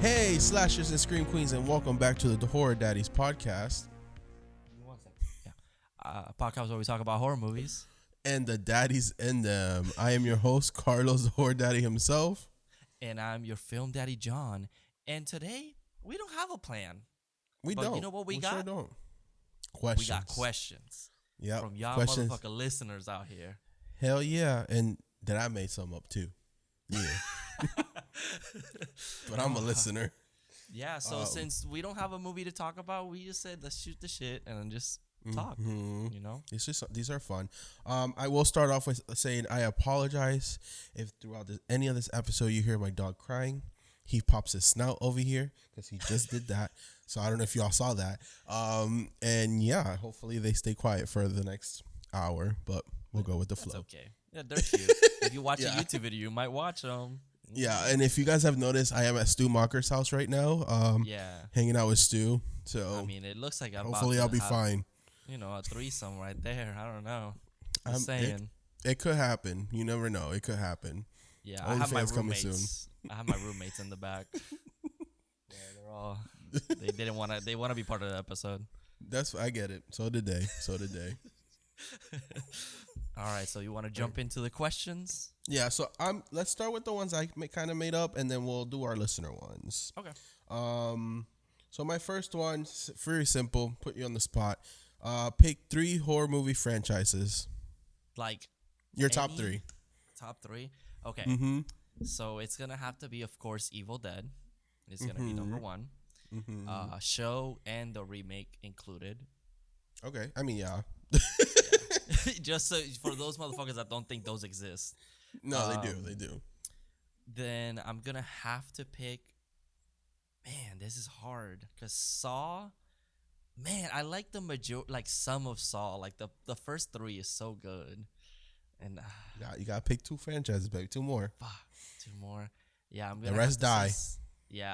Hey, slashers and scream queens, and welcome back to the Horror Daddies Podcast. One second. Yeah. A podcast where we talk about horror movies. And the daddies in them. I am your host, Carlos, the Horror Daddy himself. And I'm your film daddy, John. And today, we don't have a plan. We but don't. You know what we got? Sure don't. Questions. We got questions. Yeah. From y'all motherfucking listeners out here. Hell yeah. And then I made some up too. Yeah. But I'm a listener. Yeah, so since we don't have a movie to talk about, we just said, let's shoot the shit and then just talk, you know? These are fun. I will start off with saying I apologize if throughout any of this episode you hear my dog crying. He pops his snout over here because he just did that. So I don't know if y'all saw that. And yeah, hopefully they stay quiet for the next hour, but we'll go with the flow. Okay. Yeah, they're cute. If you watch a YouTube video, you might watch them. Yeah, and if you guys have noticed, I am at Stu Mocker's house right now. Hanging out with Stu. So I mean, it looks like hopefully I'll be fine. You know, a threesome right there. I don't know. Just saying. It could happen. You never know. It could happen. Yeah, I have my roommates. I have my roommates in the back. Yeah, they're all. They didn't want to. They want to be part of the episode. I get it. So did they. All right, so you want to jump into the questions? Yeah, so let's start with the ones I kind of made up, and then we'll do our listener ones. Okay. So my first one, very simple, put you on the spot. Pick 3 horror movie franchises. Like your top 3. Top 3? Okay. Mm-hmm. So it's going to have to be, of course, Evil Dead. It's going to be number 1. Mm-hmm. Show and the remake included. Okay. I mean, yeah. Just so, for those motherfuckers that don't think those exist. No, they do. Then I'm going to have to pick... Man, this is hard. Because Saw... Man, I like some of Saw. Like, the first 3 is so good. And you got to pick 2 franchises, baby. 2 more. Fuck. 2 more. Yeah, I'm going to The rest die.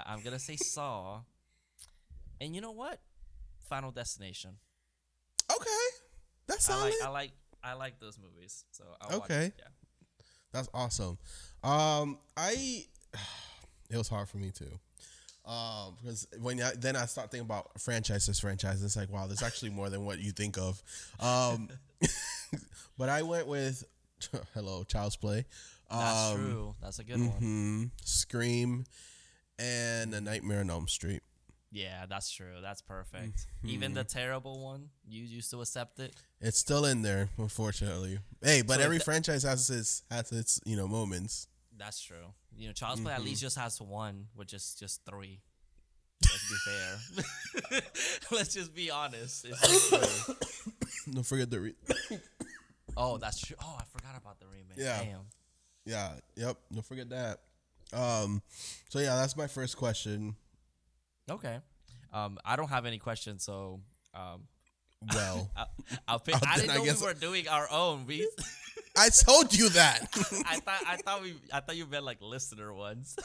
I'm going to say Saw. And you know what? Final Destination. Okay. That's solid. I like those movies. So I'll watch it. Yeah. That's awesome. It was hard for me too. Because then I start thinking about franchises. It's like, wow, there's actually more than what you think of. But I went with Child's Play. That's true. That's a good one. Scream and A Nightmare on Elm Street. Yeah, that's true. That's perfect. Even the terrible one, you used to accept it. It's still in there, unfortunately. Hey, but every franchise has its moments. That's true. Child's Play at least just has 1, which is just 3. Let's be fair. Let's just be honest. It's just 3. Don't forget the Oh, that's true. Oh, I forgot about the remake. Yeah. Damn. Yeah. Yep. Don't forget that. So yeah, that's my first question. Okay. I don't have any questions, so well, I'll pick. I didn't know we were doing our own. I told you that. I thought you meant like listener ones.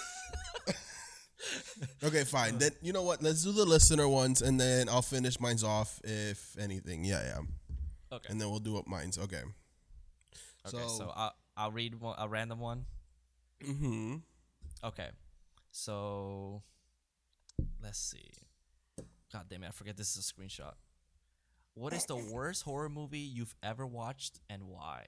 Okay, fine. Then you know what? Let's do the listener ones, and then I'll finish mine's off if anything. Yeah. Okay. And then we'll do up mine's. Okay. Okay. So I'll read a random one. Mm-hmm. Okay. So let's see. God damn it! I forget this is a screenshot. What is the worst horror movie you've ever watched and why?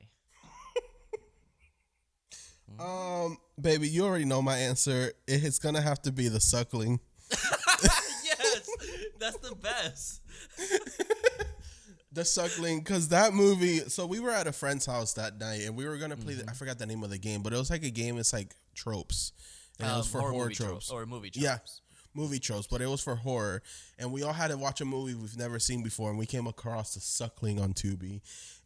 Baby, you already know my answer. It's gonna have to be The Suckling. Yes, that's the best. The Suckling, because that movie. So we were at a friend's house that night, and we were gonna play. I forgot the name of the game, but it was like a game. It's like tropes, and it was for horror tropes or movie tropes. Yeah, movie tropes, but it was for horror, and we all had to watch a movie we've never seen before, and we came across The Suckling on Tubi,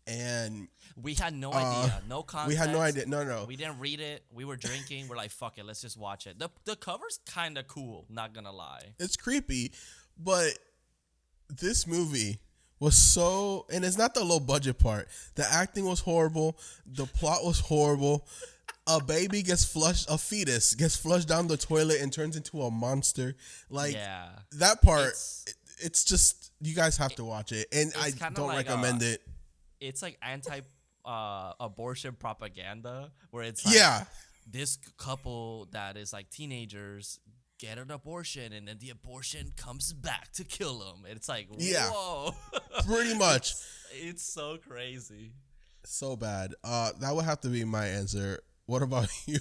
and we had no idea, no context. We had no idea. No. We didn't read it. We were drinking. We're like, fuck it, let's just watch it. The cover's kind of cool, not gonna lie. It's creepy, but this movie was so, and it's not the low budget part. The acting was horrible. The plot was horrible. A baby gets flushed, a fetus gets flushed down the toilet and turns into a monster. Like, that part, it's just, you guys have to watch it. And I don't recommend it. It's like abortion propaganda where it's like this couple that is like teenagers get an abortion, and then the abortion comes back to kill him. And it's like, Yeah. whoa. Pretty much. It's so crazy. So bad. That would have to be my answer. What about you?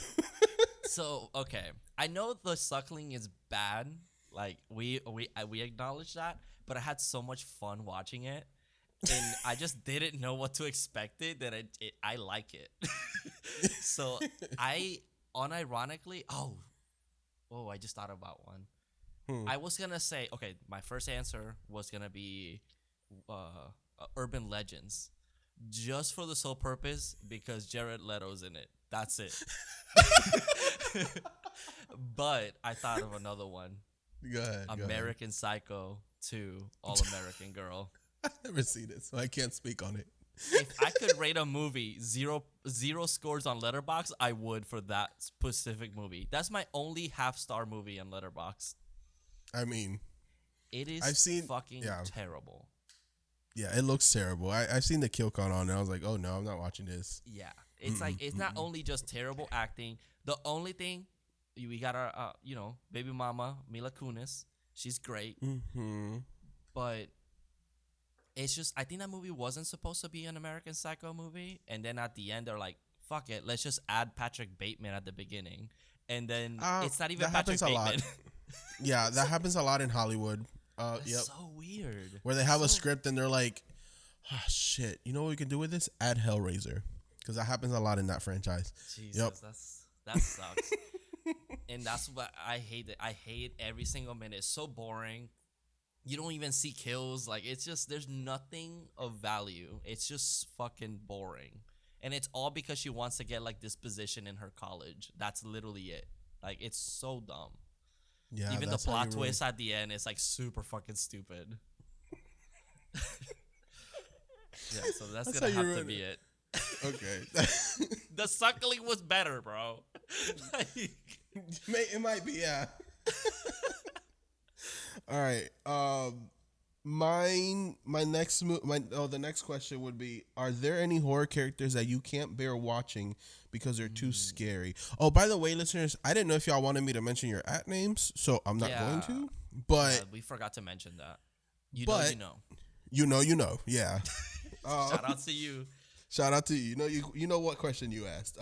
So, okay. I know the suckling is bad. Like, we acknowledge that. But I had so much fun watching it. And I just didn't know what to expect that I like it. So, I unironically... Oh, I just thought about one. I was going to say... Okay, my first answer was going to be Urban Legends. Just for the sole purpose because Jared Leto's in it. That's it. But I thought of another one. Go ahead. American Psycho 2, All American Girl. I've never seen it, so I can't speak on it. If I could rate a movie zero scores on Letterboxd, I would for that specific movie. That's my only half-star movie on Letterboxd. I mean, it is fucking terrible. Yeah, it looks terrible. I've seen the kill count on it. I was like, oh no, I'm not watching this. Yeah, it's like it's not only just terrible acting. The only thing we got our baby mama Mila Kunis. She's great, but it's just I think that movie wasn't supposed to be an American Psycho movie, and then at the end they're like, fuck it, let's just add Patrick Bateman at the beginning, and then it's not even Patrick Bateman. Lot. Yeah, that happens a lot in Hollywood. Yep. So weird. Where they have a script and they're like, oh, shit, you know what we can do with this? Add Hellraiser. Because that happens a lot in that franchise. Jesus, that sucks. And that's what I hate. I hate every single minute. It's so boring. You don't even see kills. Like, it's just, there's nothing of value. It's just fucking boring. And it's all because she wants to get, like, this position in her college. That's literally it. Like, it's so dumb. Yeah, even the plot twist at the end is like super fucking stupid. Yeah, so that's gonna have to be it. Okay. The suckling was better, bro. It might be, yeah. All right. The next question would be: are there any horror characters that you can't bear watching because they're too scary? Oh, by the way, listeners, I didn't know if y'all wanted me to mention your @ names, so I'm not going to. But we forgot to mention that. You know. Yeah. Shout out to you. Shout out to you. You know what question you asked.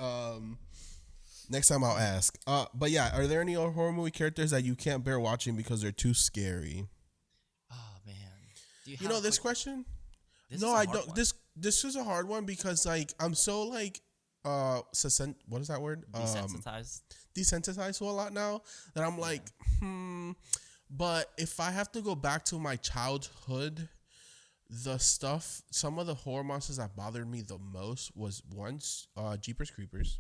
Next time I'll ask. But yeah, are there any horror movie characters that you can't bear watching because they're too scary? Oh man. You know this question? No, I don't. This is a hard one because like I'm so like what is that word? Desensitized to a lot now that I'm like, But if I have to go back to my childhood, some of the horror monsters that bothered me the most was once Jeepers Creepers.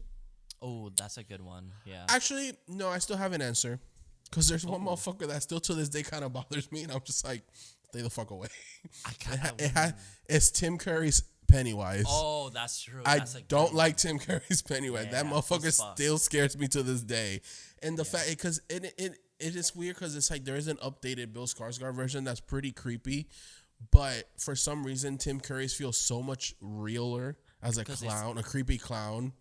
Oh, that's a good one. Yeah. Actually, no, I still have an answer. Because there's one motherfucker that still to this day kind of bothers me, and I'm just like, stay the fuck away. It's Tim Curry's Pennywise. Oh, that's true. I don't like Tim Curry's Pennywise. That motherfucker still scares me to this day. And the fact, because it is weird because it's like there is an updated Bill Skarsgård version that's pretty creepy. But for some reason, Tim Curry's feels so much realer as a clown, a creepy clown.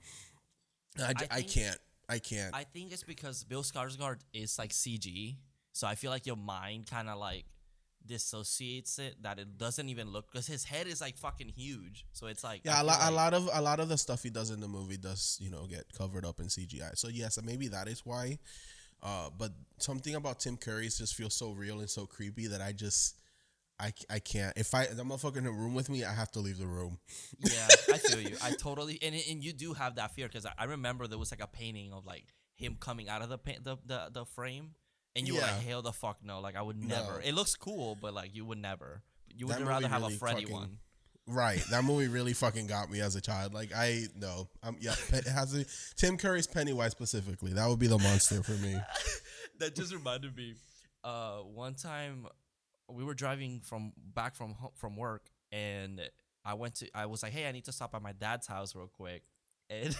I can't. I think it's because Bill Skarsgård is like CG, so I feel like your mind kind of like dissociates it that it doesn't even look because his head is like fucking huge. So it's like a lot of the stuff he does in the movie does get covered up in CGI. So yes, maybe that is why. But something about Tim Curry's just feels so real and so creepy that I can't. If that motherfucker in a room with me, I have to leave the room. Yeah, I feel you. I totally and you do have that fear because I remember there was like a painting of like him coming out of the frame, and you were like, hell the fuck no, like I would never. No. It looks cool, but like you would never. You would rather have really a Freddy one. Right, that movie really fucking got me as a child. Like it has to be Tim Curry's Pennywise specifically. That would be the monster for me. That just reminded me. One time. We were driving back from work, and I was like, hey, I need to stop at my dad's house real quick. And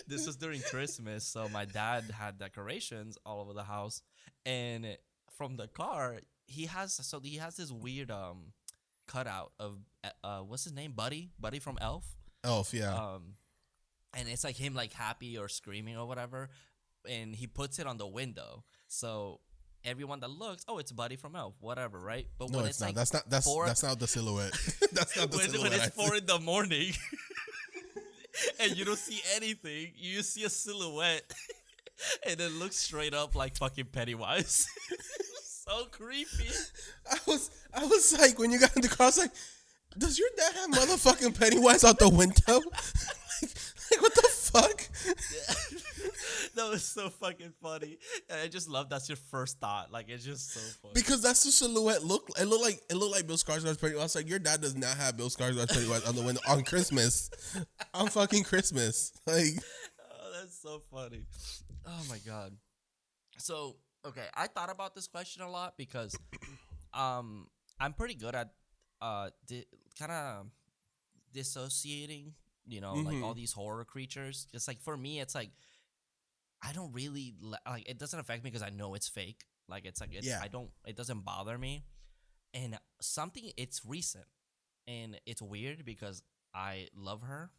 this was during Christmas, so my dad had decorations all over the house. And from the car, he has this weird cutout of what's his name, Buddy from Elf. Elf, yeah. And it's like him like happy or screaming or whatever. and he puts it on the window. So everyone that looks, oh, it's Buddy from Elf, whatever, right? But No, when it's not. like That's not the silhouette. That's not the silhouette. when it's 4 in the morning, and you don't see anything, you just see a silhouette, and it looks straight up like fucking Pennywise. So creepy. I was like, when you got in the car, I was like, does your dad have motherfucking Pennywise out the window? like what the fuck? Yeah. That was so fucking funny. And I just love that's your first thought. Like it's just so funny. Because that's the silhouette look. It looked like Bill Skarsgård's Pennywise. I was like, your dad does not have Bill Skarsgård's Pennywise on the window on Christmas. On fucking Christmas. Like, oh, that's so funny. Oh my god. So okay, I thought about this question a lot because I'm pretty good at kind of dissociating, like all these horror creatures. It's like for me, it's like I don't really like it doesn't affect me because I know it's fake. Like it's like it doesn't bother me. And it's recent and it's weird because I love her,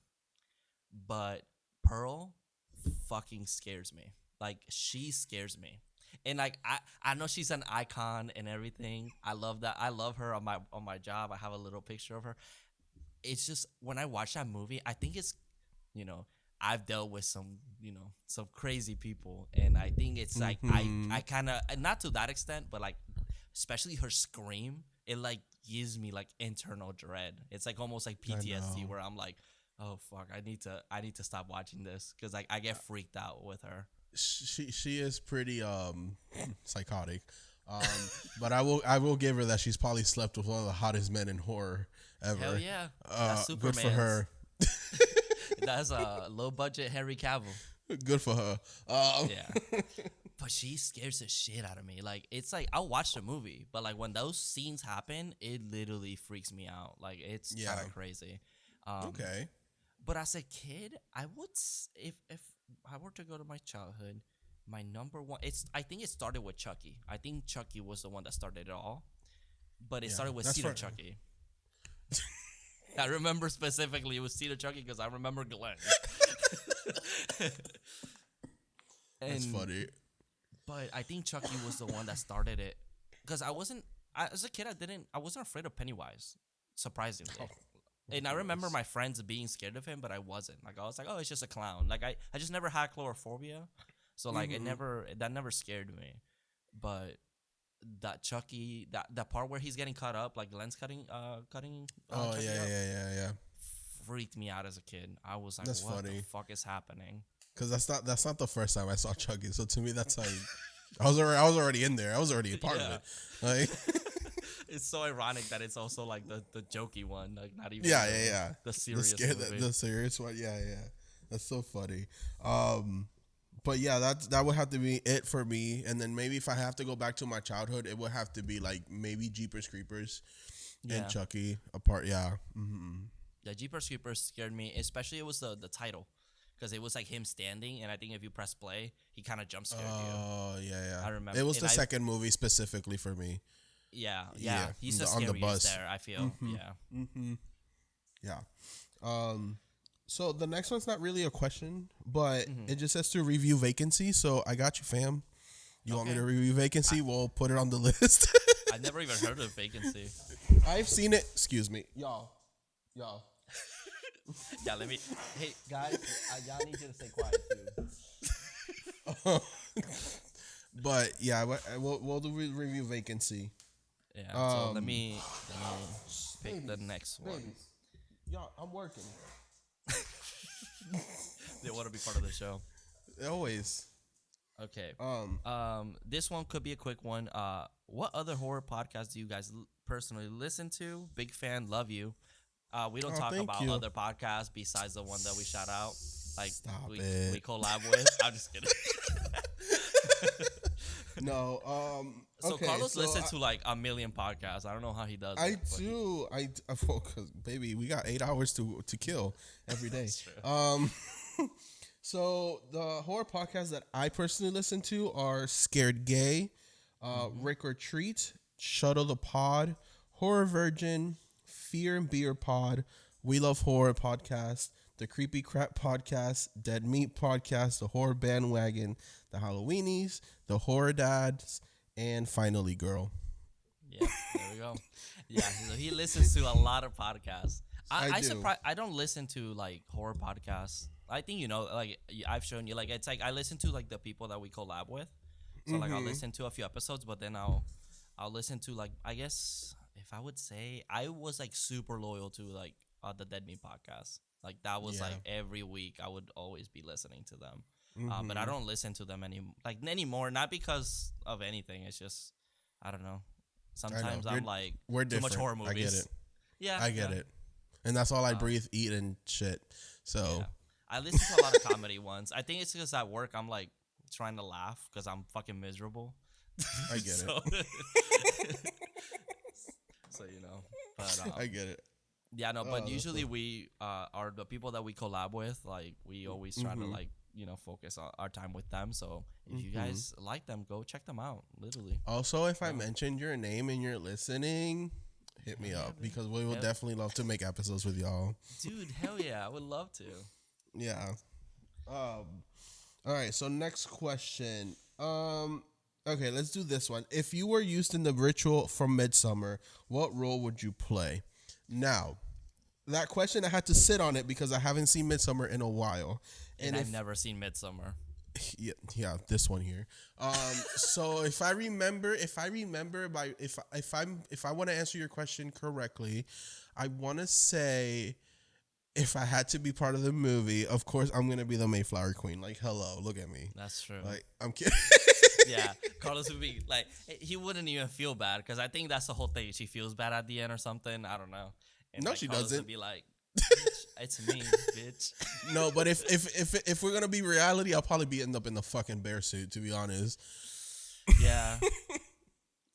but Pearl fucking scares me. Like she scares me. And like I know she's an icon and everything. I love that. I love her on my job. I have a little picture of her. It's just when I watch that movie, I think it's, I've dealt with some crazy people, and I think it's like I kind of, not to that extent, but like especially her scream, it like gives me like internal dread. It's like almost like PTSD where I'm like, oh fuck, I need to stop watching this because like I get freaked out with her. She is pretty psychotic, but I will give her that she's probably slept with one of the hottest men in horror ever. Hell yeah, that's Superman. Good for her. That's a low budget Henry Cavill. Good for her. Yeah, but she scares the shit out of me. Like it's like I'll watch the movie, but like when those scenes happen, it literally freaks me out. Like it's kind of crazy. Okay. But as a kid, I would if I were to go to my childhood, my number one, I think it started with Chucky. I think Chucky was the one that started it all, but it started with Cedar Chucky. I remember specifically it was Cedar Chucky because I remember Glenn. That's funny. But I think Chucky was the one that started it because as a kid, I wasn't afraid of Pennywise, surprisingly. Oh. And I remember my friends being scared of him, but I wasn't. Like I was like, oh, it's just a clown. Like I just never had chlorophobia, so like that never scared me. But that Chucky, that part where he's getting cut up, like Glenn's cutting. Oh Chucky yeah. Freaked me out as a kid. I was like, that's what funny. the fuck is happening? Because that's not the first time I saw Chucky. So to me, that's like I was already in there. I was already a part of it. Like. It's so ironic that it's also like the jokey one, like not even the serious movie. The serious one. Yeah. That's so funny. But yeah, that would have to be it for me. And then maybe if I have to go back to my childhood, it would have to be like maybe Jeepers Creepers and Chucky apart. Yeah. Mm-hmm. Yeah, Jeepers Creepers scared me, especially it was the title. Because it was like him standing, and I think if you press play, he kind of jump scared you. Oh, yeah. I remember. It was the second movie specifically for me. Yeah. He's the scariest there, I feel. Mm-hmm. Yeah. Mm-hmm. Yeah. So the next one's not really a question, but it just says to review Vacancy. So I got you, fam. You want me to review Vacancy? We'll put it on the list. I never even heard of Vacancy. I've seen it. Excuse me. Y'all. Yeah, hey, guys, y'all need you to stay quiet, too. But, yeah, we'll do review Vacancy. Yeah, so let me pick the next one. Babies. Y'all, I'm working. They want to be part of the show. Always. Okay. This one could be a quick one. What other horror podcasts do you guys personally listen to? Big fan, love you. We don't talk about other podcasts besides the one that we shout out. Like we collab with. I'm just kidding. No. So Carlos listens to like a million podcasts. I don't know how he does. I do. I focus, baby. We got 8 hours to kill every day. That's true. So the horror podcasts that I personally listen to are Scared Gay, Rick or Treat, Shuttle the Pod, Horror Virgin, Fear and Beer Pod, We Love Horror Podcast, the Creepy Crap Podcast, Dead Meat Podcast, the Horror Bandwagon, the Halloweenies, the Horror Dads, and finally, Girl. Yeah, there we go. Yeah, so he listens to a lot of podcasts. I do. I don't listen to like horror podcasts. I think like I've shown you, like it's like I listen to like the people that we collab with. So like I'll listen to a few episodes, but then I'll listen to like, I guess if I would say I was like super loyal to like the Dead Meat Podcast. Like that was like every week I would always be listening to them. But I don't listen to them anymore. Not because of anything. It's just I don't know. Sometimes I'm like we're too much horror movies. I get it. Yeah, I get it. And that's all I breathe, eat, and shit. So yeah. I listen to a lot of comedy ones. I think it's because at work I'm like trying to laugh because I'm fucking miserable. I get it. So but I get it. Yeah, no, but usually we are the people that we collab with. Like we always try to like focus on our time with them. So if you guys like them, go check them out. Literally. Also, if I mentioned your name and you're listening, hit me up because we will definitely love to make episodes with y'all. Dude, hell yeah, I would love to. Yeah. All right. So next question. Okay, let's do this one. If you were used in the ritual from Midsommar, what role would you play? Now, that question I had to sit on it because I haven't seen Midsommar in a while, and I've never seen Midsommar. Yeah, this one here. So if I want to answer your question correctly, I want to say, if I had to be part of the movie, of course I'm gonna be the Mayflower Queen. Like, hello, look at me. That's true. Like, I'm kidding. Yeah, Carlos would be like, he wouldn't even feel bad because I think that's the whole thing. She feels bad at the end or something. I don't know. And no, like, she Carlos doesn't. Would be like, it's me, bitch. No, but if we're gonna be reality, I'll probably end up in the fucking bear suit. To be honest. Yeah.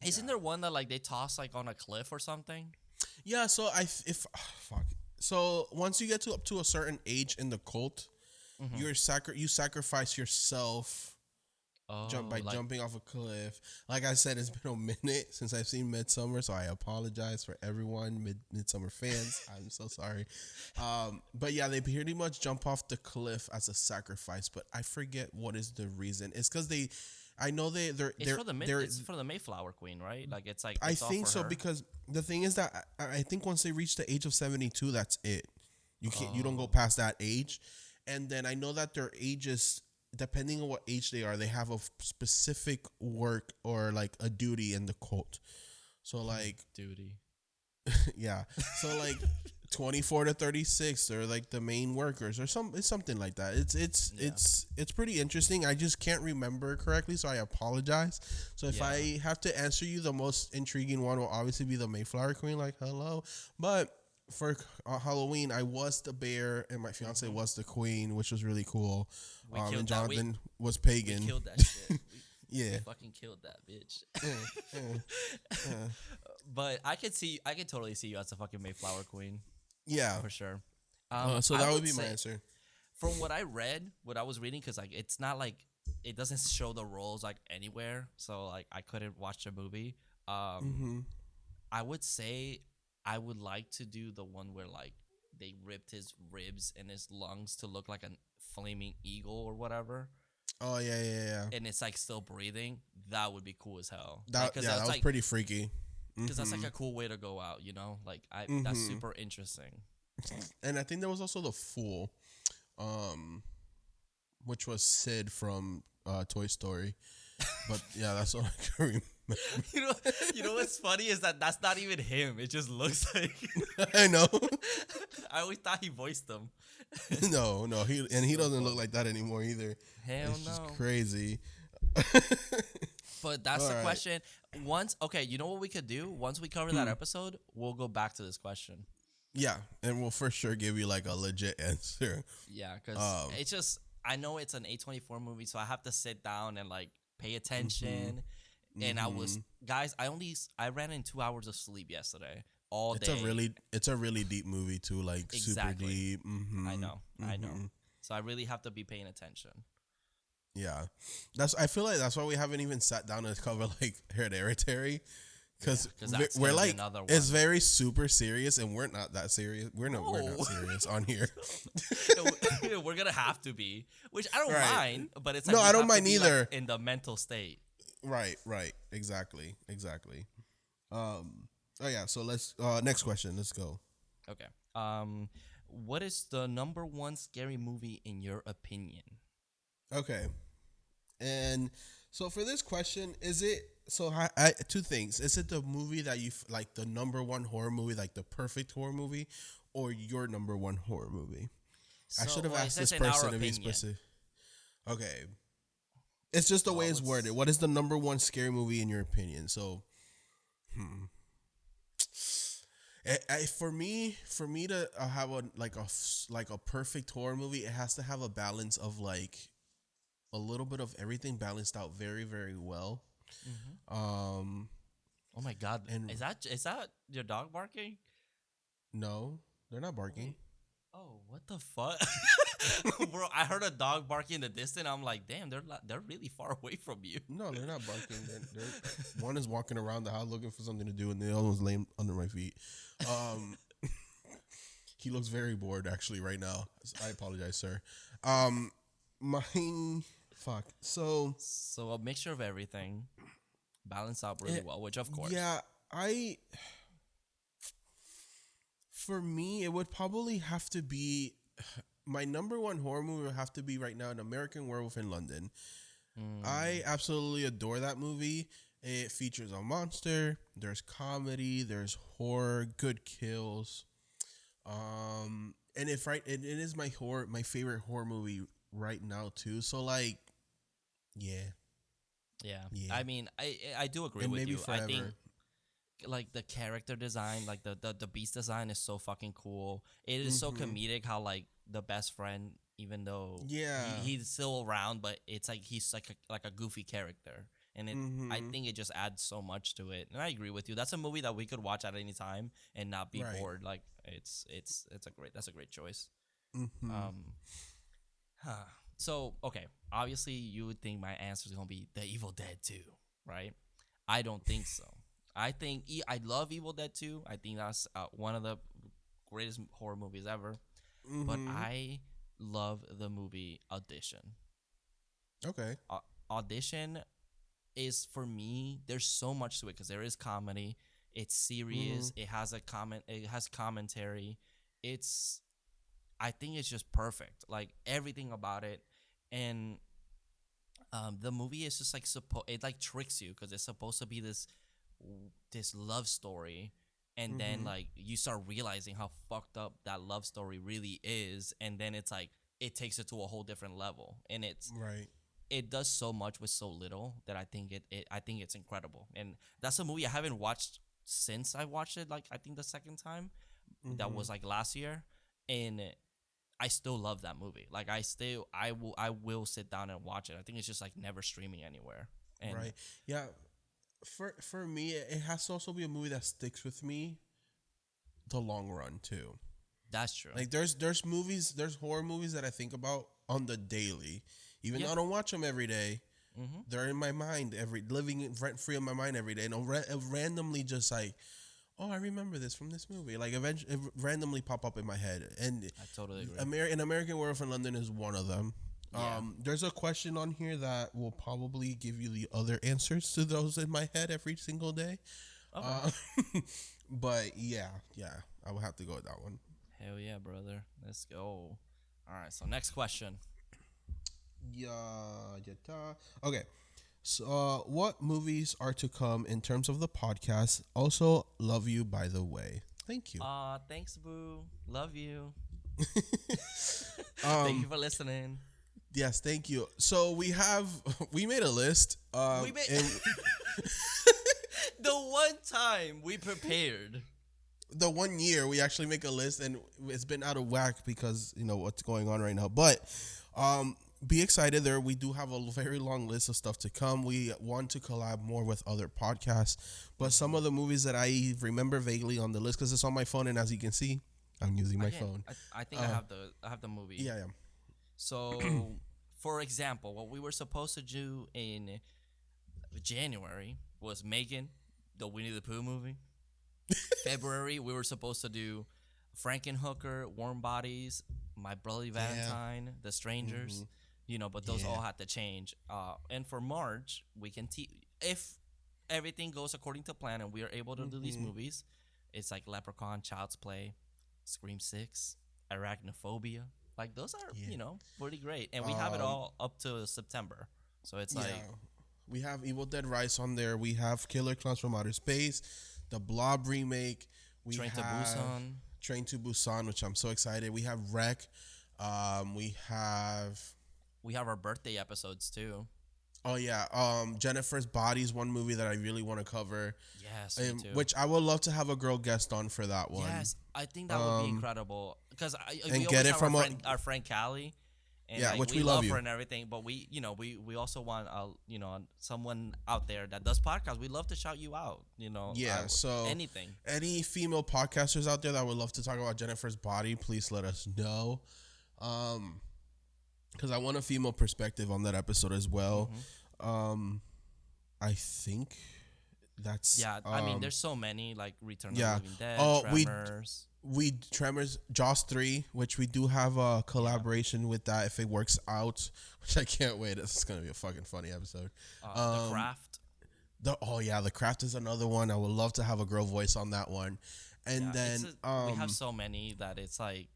Isn't there one that like they toss like on a cliff or something? Yeah. So fuck. So once you get up to a certain age in the cult, you sacrifice yourself. Jumping off a cliff. Like I said, it's been a minute since I've seen Midsommar, so I apologize for everyone, Midsommar fans. I'm so sorry. But yeah, they pretty much jump off the cliff as a sacrifice, but I forget what is the reason. It's because it's for the Mayflower Queen, right? Like it's like I think so, because the thing is that I think once they reach the age of 72, that's it. You don't go past that age, and then I know that their ages, depending on what age they are, they have a specific work or like a duty in the cult. So like duty. Yeah. So like 24 to 36, they're like the main workers or it's something like that. It's pretty interesting. I just can't remember correctly, so I apologize. So if I have to answer you, the most intriguing one will obviously be the Mayflower Queen, like hello. But for Halloween, I was the bear and my fiance was the queen, which was really cool. And Jonathan was pagan. We killed that shit. We fucking killed that bitch. But I could totally see you as a fucking Mayflower Queen. Yeah, for sure. So that would be my answer. From what I was reading, because like it's not like it doesn't show the roles like anywhere, so like I couldn't watch the movie. I would say I would like to do the one where like they ripped his ribs and his lungs to look like a flaming eagle or whatever. Oh yeah. And it's like still breathing. That would be cool as hell. That was like, pretty freaky. Because that's like a cool way to go out, Like that's super interesting. And I think there was also the Fool, which was Sid from Toy Story. But yeah, that's all I can remember. You know what's funny is that's not even him. It just looks like. I know. I always thought he voiced them. No, he doesn't look like that anymore either. Hell it's no. Just crazy. But that's the question. You know what we could do? Once we cover that episode, we'll go back to this question. Yeah, and we'll for sure give you like a legit answer. Yeah, because it's just, I know it's an A24 movie, so I have to sit down and like pay attention. And I ran in 2 hours of sleep yesterday all day. It's a really deep movie too, like super deep. I know. So I really have to be paying attention. Yeah, I feel like that's why we haven't even sat down to cover like Hereditary, because that's we're gonna be like another one. it's very super serious, and we're not that serious. We're not No. serious on here. We're gonna have to be, which I don't Right. mind, but it's No, like we I don't have to mind be, either. like, in the mental state. Right, exactly. Oh yeah, so let's next question. Let's go. Okay. What is the number one scary movie in your opinion? Okay, and so for this question, is it so? Two things. Is it the movie that you like, the number one horror movie, like the perfect horror movie, or your number one horror movie? I should have Well, it asked this says in our person to be opinion. specific. Okay, it's just the way it's worded. What is the number one scary movie in your opinion? So, for me to have a perfect horror movie, it has to have a balance of like a little bit of everything balanced out very, very well. Oh my God! And Is that your dog barking? no, they're not barking. Oh, what the fuck, bro! I heard a dog barking in the distance. I'm like, damn, they're really far away from you. No, they're not barking. One is walking around the house looking for something to do, and the other one's laying under my feet. He looks very bored actually right now. I apologize, sir. Mine, fuck. So a mixture of everything, balance out really well. Which of course, yeah, for me, it would probably have to be my number one horror movie would have to be right now An American Werewolf in London. I absolutely adore that movie. It features a monster. There's comedy. There's horror. Good kills. And it is my favorite horror movie right now too. So like, yeah. I mean, I do agree And with maybe you. I forever. think like the character design, like the beast design is so fucking cool. It is so comedic how like the best friend, even though he's still around, but it's like he's like a goofy character, and I think it just adds so much to it. And I agree with you. That's a movie that we could watch at any time and not be bored. Like that's a great choice. So okay, obviously you would think my answer is gonna be The Evil Dead 2, right? I don't think so. I think I love Evil Dead 2. I think that's one of the greatest horror movies ever. But I love the movie Audition. Okay. Audition is, for me, there's so much to it because there is comedy. It's serious. It has It has commentary. I think it's just perfect. Like everything about it, and the movie is just like it like tricks you because it's supposed to be this love story, and then like you start realizing how fucked up that love story really is, and then it's like it takes it to a whole different level, and it does so much with so little that I think it's incredible. And that's a movie I haven't watched since I watched it, like I think the second time. That was like last year, and I still love that movie. Like I will sit down and watch it. I think it's just like never streaming anywhere. And Yeah. For me, it has to also be a movie that sticks with me the long run too. That's true. Like there's horror movies that I think about on the daily, even though I don't watch them every day. They're in my mind living rent free in my mind every day, and I'll randomly just like, oh, I remember this from this movie. Like eventually, it randomly pop up in my head, and I totally agree. An American Werewolf in London is one of them. Yeah. There's a question on here that will probably give you the other answers to those in my head every single day. Okay. But yeah, I will have to go with that one. Hell yeah, brother. Let's go. All right, so next question. Okay. So, what movies are to come in terms of the podcast? Also, love you, by the way. Thank you. Thanks, boo. Love you. Thank you for listening. Yes, thank you. So we made a list. We made the one time we prepared. The 1 year we actually make a list, and it's been out of whack because what's going on right now. But be excited. We do have a very long list of stuff to come. We want to collab more with other podcasts, but some of the movies that I remember vaguely on the list because it's on my phone, and as you can see, I'm using my phone. I think I have the movie. Yeah. So, for example, what we were supposed to do in January was Megan, the Winnie the Pooh movie. February, we were supposed to do Frankenhooker, Warm Bodies, My Bloody Valentine, The Strangers, but those all had to change. And for March, we can if everything goes according to plan and we are able to do these movies, it's like Leprechaun, Child's Play, Scream 6, Arachnophobia. Like those are, pretty great. And we have it all up to September. So it's like we have Evil Dead Rise on there. We have Killer Clowns from Outer Space, the Blob remake. We Train to have Busan. Train to Busan, which I'm so excited. We have Wreck. We have our birthday episodes too. Oh yeah, Jennifer's Body is one movie that I really want to cover. Yes, me too. Which I would love to have a girl guest on for that one. Yes, I think that would be incredible because and get it from our friend Callie. And yeah, which we love you her and everything, but we also want someone out there that does podcasts. We love to shout you out, Yeah, so anything. Any female podcasters out there that would love to talk about Jennifer's Body, please let us know. Because I want a female perspective on that episode as well. I think that's I mean, there's so many like Return of the Living Dead, Tremors. We Tremors, Jaws 3, which we do have a collaboration with that if it works out, which I can't wait. It's gonna be a fucking funny episode. The Craft. The Craft is another one. I would love to have a girl voice on that one. And then we have so many that it's like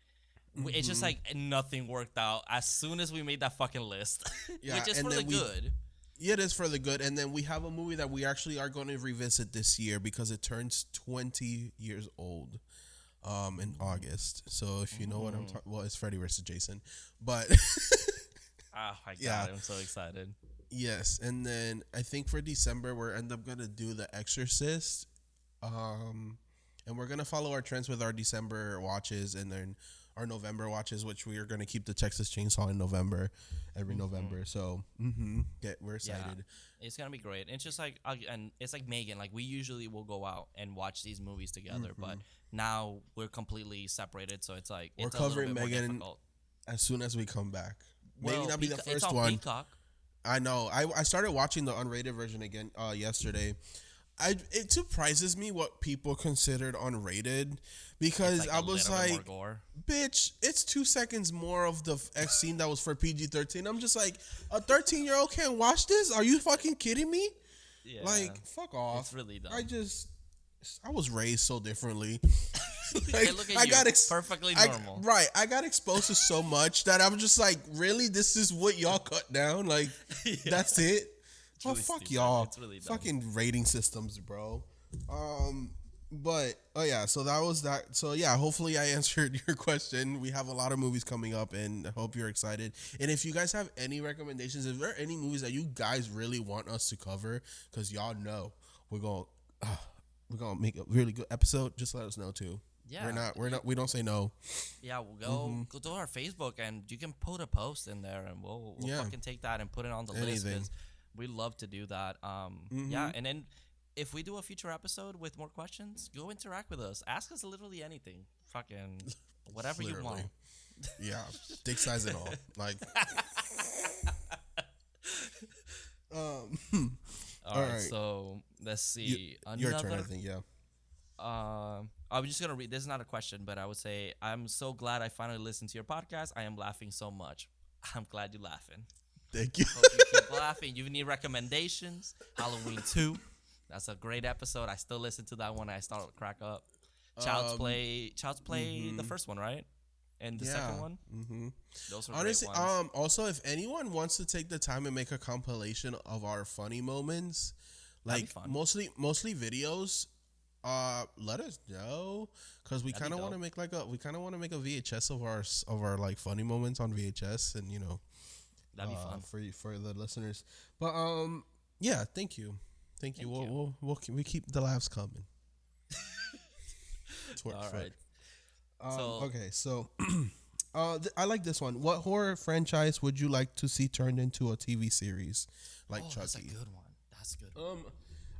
it's just like nothing worked out as soon as we made that fucking list, which is for the good. Yeah, it is for the good. And then we have a movie that we actually are going to revisit this year because it turns 20 years old in August. So if you know what I'm talking, well, it's Freddy versus Jason, but oh my god, I'm so excited. Yes, and then I think for December we're end up gonna do The Exorcist, and we're gonna follow our trends with our December watches and then our November watches, which we are gonna keep the Texas Chainsaw in November, every November. So we're excited. Yeah, it's gonna be great. It's just like and it's like Megan. Like we usually will go out and watch these movies together, but now we're completely separated. So it's like we're it's covering a little bit Megan more difficult. as soon as we come back. Well, maybe not be the it's first on one. Peacock. I know. I started watching the unrated version again yesterday. It surprises me what people considered unrated because I was like, bitch, it's 2 seconds more of the X scene that was for PG-13. I'm just like, a 13-year-old can't watch this? Are you fucking kidding me? Yeah. Like, fuck off. It's really dumb. I was raised so differently. Hey, look at you. Perfectly normal. I got exposed to so much that I'm just like, really? This is what y'all cut down? Like, that's it? Oh, really fuck stupid. Y'all. It's really dumb. Fucking rating systems, bro. But, so that was that. So, yeah, hopefully I answered your question. We have a lot of movies coming up, and I hope you're excited. And if you guys have any recommendations, if there are any movies that you guys really want us to cover, because y'all know we're going to make a really good episode, just let us know, too. Yeah. We don't say no. Yeah, we'll go to our Facebook, and you can put a post in there, and we'll fucking take that and put it on the list, because we love to do that. Yeah, and then if we do a future episode with more questions, go interact with us. Ask us literally anything. Fucking whatever you want. Yeah, dick size and all. Like. All right, so let's see. Your turn, I think. Yeah. I was just gonna read. This is not a question, but I would say I'm so glad I finally listened to your podcast. I am laughing so much. I'm glad you're laughing. Thank you. Hope you keep laughing. You need recommendations? Halloween 2. That's a great episode. I still listen to that one. I start to crack up. Child's Play, the first one, right? And the second one. Those were honestly great ones. Also, if anyone wants to take the time and make a compilation of our funny moments, like mostly videos, let us know, because we kind of want to make a VHS of our like funny moments on VHS, and that'd be fun for the listeners. But yeah, thank you. We keep the laughs coming. All right. So I like this one. What horror franchise would you like to see turned into a TV series like Chucky? That's a good one. That's a good one.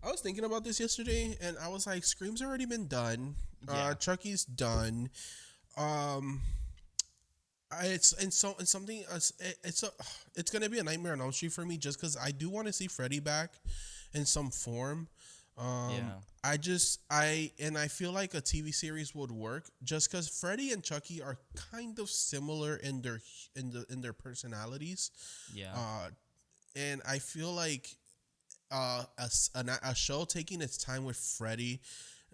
I was thinking about this yesterday, and I was like, Scream's already been done. Chucky's done. It's gonna be a Nightmare on Elm Street for me, just because I do want to see Freddy back in some form. Yeah. I feel like a TV series would work just because Freddy and Chucky are kind of similar in their personalities, Yeah. uh, and I feel like a show taking its time with Freddy,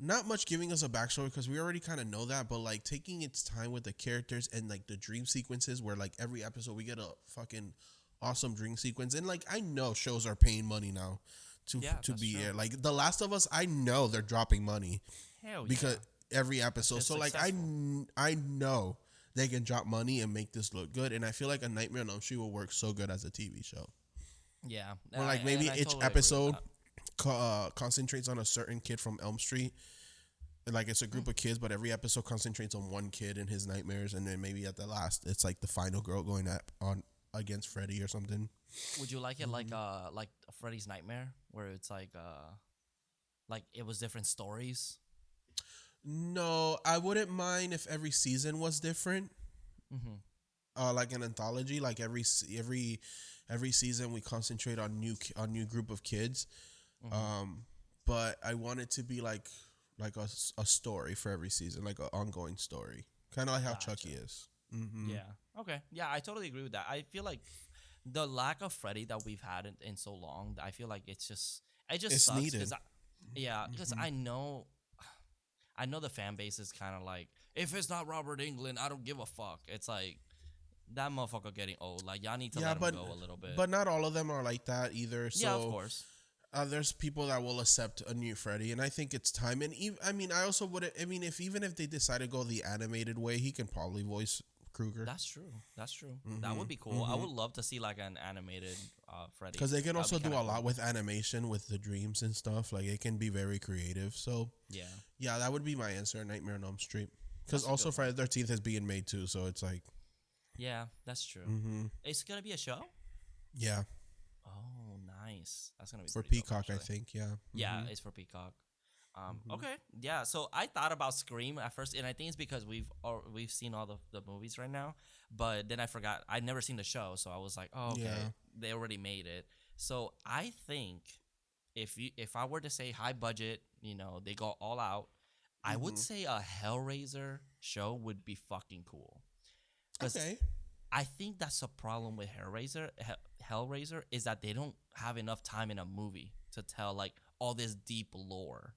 not much giving us a backstory because we already kind of know that, but like taking its time with the characters and like the dream sequences where like every episode we get a fucking awesome dream sequence, and like I know shows are paying money now Yeah, to that's be true. here. Like The Last of Us, I know they're dropping money Hell because yeah. every That's episode. just So like successful. I know they can drop money and make this look good, and I feel like A Nightmare on Elm Street will work so good as a TV show. Yeah. Or like And maybe I each totally agree with episode that. concentrates on a certain kid from Elm Street. And like it's a Mm. group of kids, but every episode concentrates on one kid and his nightmares, and then maybe at the last, it's like the final girl going at on against Freddy or something. Would you like it Mhm. like Freddy's Nightmare, where it's like it was different stories? No, I wouldn't mind if every season was different. Mm-hmm. Like an anthology, like every season we concentrate on new group of kids. Mm-hmm. Um, but I want it to be like a story for every season, like an ongoing story, kind of like how Gotcha. Chucky is. Mm-hmm. Yeah. Okay. Yeah, I totally agree with that. I feel like the lack of Freddy that we've had in so long, I feel like it just It's sucks because needed. because Mm-hmm. I know the fan base is kind of like, if it's not Robert England, I don't give a fuck. It's like that motherfucker getting old. Like y'all need to Yeah, let him go a little bit. but not all of them are like that either. Yeah, of So course. there's people that will accept a new Freddy, and I think it's time. And I mean, I also would. I mean, if even if they decide to go the animated way, he can probably voice Krueger. That's true. That's true. That Mm-hmm. would be cool. I Mm-hmm. would love to see like an animated Freddy. Because they can That would also be do kind a of lot cool. with animation with the dreams and stuff. Like it can be very creative. So Yeah, yeah, that would be my answer. Nightmare on Elm Street. Because that's a also good one. Friday the 13th is being made too, so it's like, Yeah, that's true. mm-hmm. It's gonna be a show. Yeah, Oh, nice. That's gonna be for pretty dope, Peacock, I actually. think. Yeah. Yeah, Mm-hmm. it's for Peacock. Mm-hmm. Okay, yeah. So I thought about Scream at first, and I think it's because we've seen all the movies right now. But then I forgot I'd never seen the show, so I was like, oh, okay, Yeah. they already made it. So I think if I were to say high budget, they go all out, I would Mm-hmm. say a Hellraiser show would be fucking cool. Because Okay. I think that's a problem with Hellraiser is that they don't have enough time in a movie to tell like all this deep lore.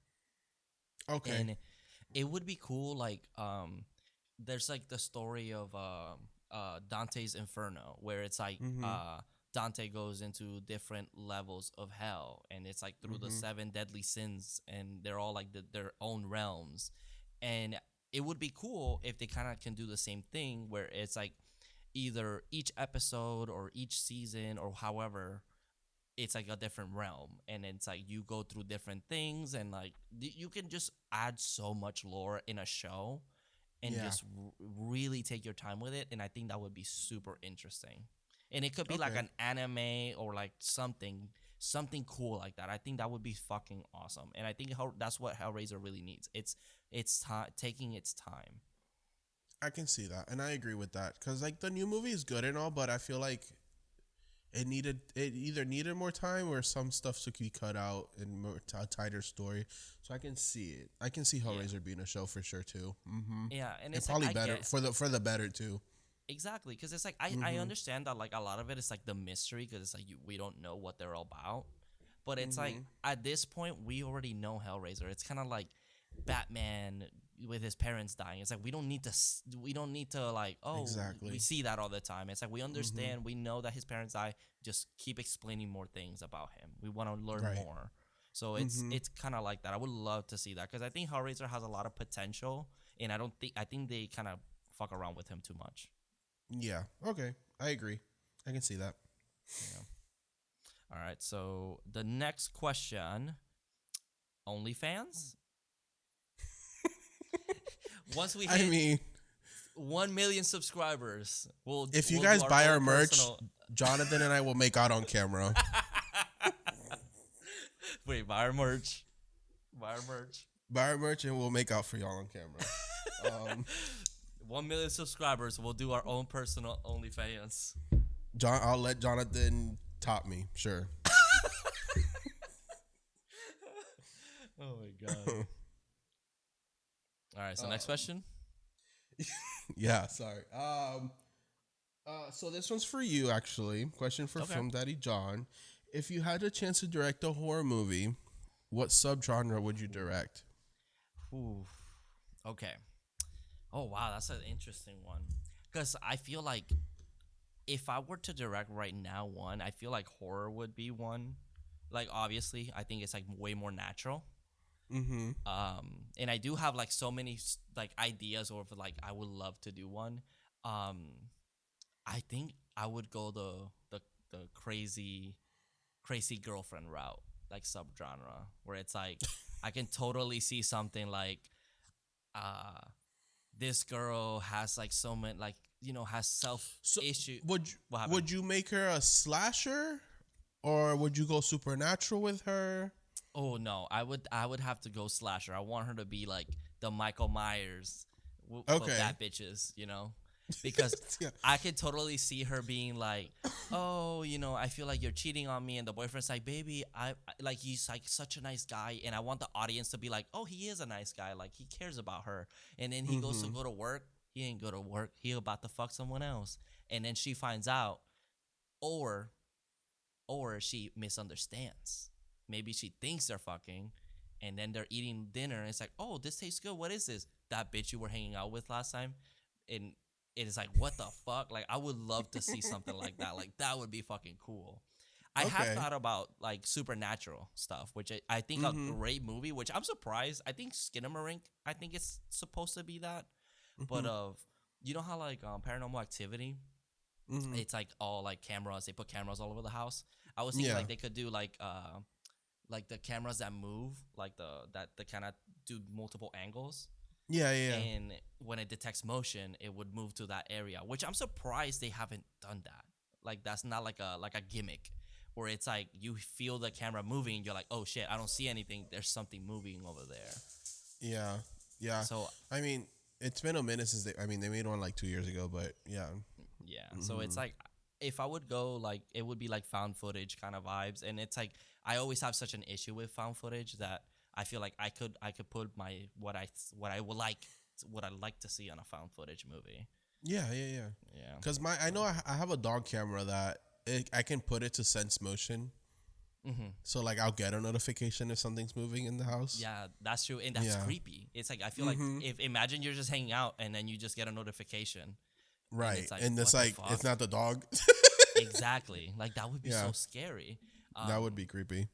Okay. And it would be cool there's like the story of Dante's Inferno where it's like Mm-hmm. Dante goes into different levels of hell, and it's like through the Mm-hmm. seven deadly sins, and they're all like their own realms. And it would be cool if they kind of can do the same thing where it's like either each episode or each season or however it's like a different realm, and it's like you go through different things, and like you can just add so much lore in a show and Yeah. just really take your time with it, and I think that would be super interesting. And it could be like Okay. an anime or like something cool like that. I think that would be fucking awesome, and I think that's what Hellraiser really needs. It's taking its time. I can see that, and I agree with that. Because like the new movie is good and all, but I feel like it either needed more time or some stuff to be cut out and more a tighter story. So I can see it. I can see Yeah, Hellraiser being a show for sure too. Mm-hmm. yeah, and And it's like probably I better get for the better too. exactly because it's like I Mm-hmm. understand that like a lot of it is like the mystery because it's like we don't know what they're all about, but it's like Mm-hmm. at this point we already know Hellraiser. It's kind of like Batman with his parents dying. It's like we don't need to like, oh, Exactly. we see that all the time. It's like we Mm-hmm. understand, we know that his parents die. Just keep explaining more things about him. We want to learn Right. more. So it's Mm-hmm. it's kind of like that. I would love to see that because I think Hellraiser has a lot of potential, and I think they kind of fuck around with him too much. Yeah. Okay. I agree. I can see that. Yeah. All right. So the next question: OnlyFans. Once we I hit mean, 1 million subscribers, if you we'll guys do buy our own merch, personal- Jonathan and I will make out on camera. Wait, buy our merch. Buy our merch. Buy our merch and we'll make out for y'all on camera. 1 million subscribers, we'll do our own personal OnlyFans. I'll let Jonathan top me. Sure. Oh my god. All right, so next question. Yeah, sorry. So this one's for you, actually. Question for Okay. Film Daddy John. If you had a chance to direct a horror movie, what subgenre would you direct? Ooh. Okay. Oh wow, that's an interesting one. Because I feel like if I were to direct right now one, I feel like horror would be one. Like obviously, I think it's like way more natural. Mm-hmm. And I do have like so many like ideas or like I would love to do one. I think I would go the crazy girlfriend route, like subgenre, where it's like I can totally see something like uh this girl has like so many like has self So issue. would What happened? would you make her a slasher, or would you go supernatural with her? Oh no, I would have to go slasher. I want her to be like the Michael Myers for Okay. bad bitches, because Yeah. I could totally see her being like, oh, I feel like you're cheating on me, and the boyfriend's like, baby, I like he's like such a nice guy, and I want the audience to be like, oh, he is a nice guy, like he cares about her, and then he goes to go to work, he ain't go to work, he about to fuck someone else, and then she finds out, or she misunderstands. Maybe she thinks they're fucking, and then they're eating dinner, and it's like, oh, this tastes good. What is this? That bitch you were hanging out with last time, and it is like, what the fuck? Like, I would love to see something like that. Like, that would be fucking cool. I have Okay. thought about like supernatural stuff, which I think a great movie. Which I'm surprised. I think Skinamarink. I think it's supposed to be that, but you know how like Paranormal Activity. It's like all like cameras. They put cameras all over the house. I was thinking Yeah. like they could do like the cameras that move, like the kind of do multiple angles. Yeah, yeah. And when it detects motion, it would move to that area, which I'm surprised they haven't done that. Like that's not like a gimmick where it's like you feel the camera moving, you're like, oh shit, I don't see anything. There's something moving over there. Yeah. Yeah. So I mean, it's been a minute since they made one like 2 years ago, but yeah. yeah, so it's like if I would go like it would be like found footage kind of vibes, and it's like I always have such an issue with found footage that I feel like I could put my what I'd like to see on a found footage movie. Yeah, yeah, yeah. Yeah. Because I know I have a dog camera that I can put it to sense motion. So like I'll get a notification if something's moving in the house. Yeah, that's true, and that's creepy. It's like I feel like if imagine you're just hanging out and then you just get a notification. Right, like, and it's what the like fuck? it's not the dog. Exactly, like that would be Yeah. so scary. That would be creepy.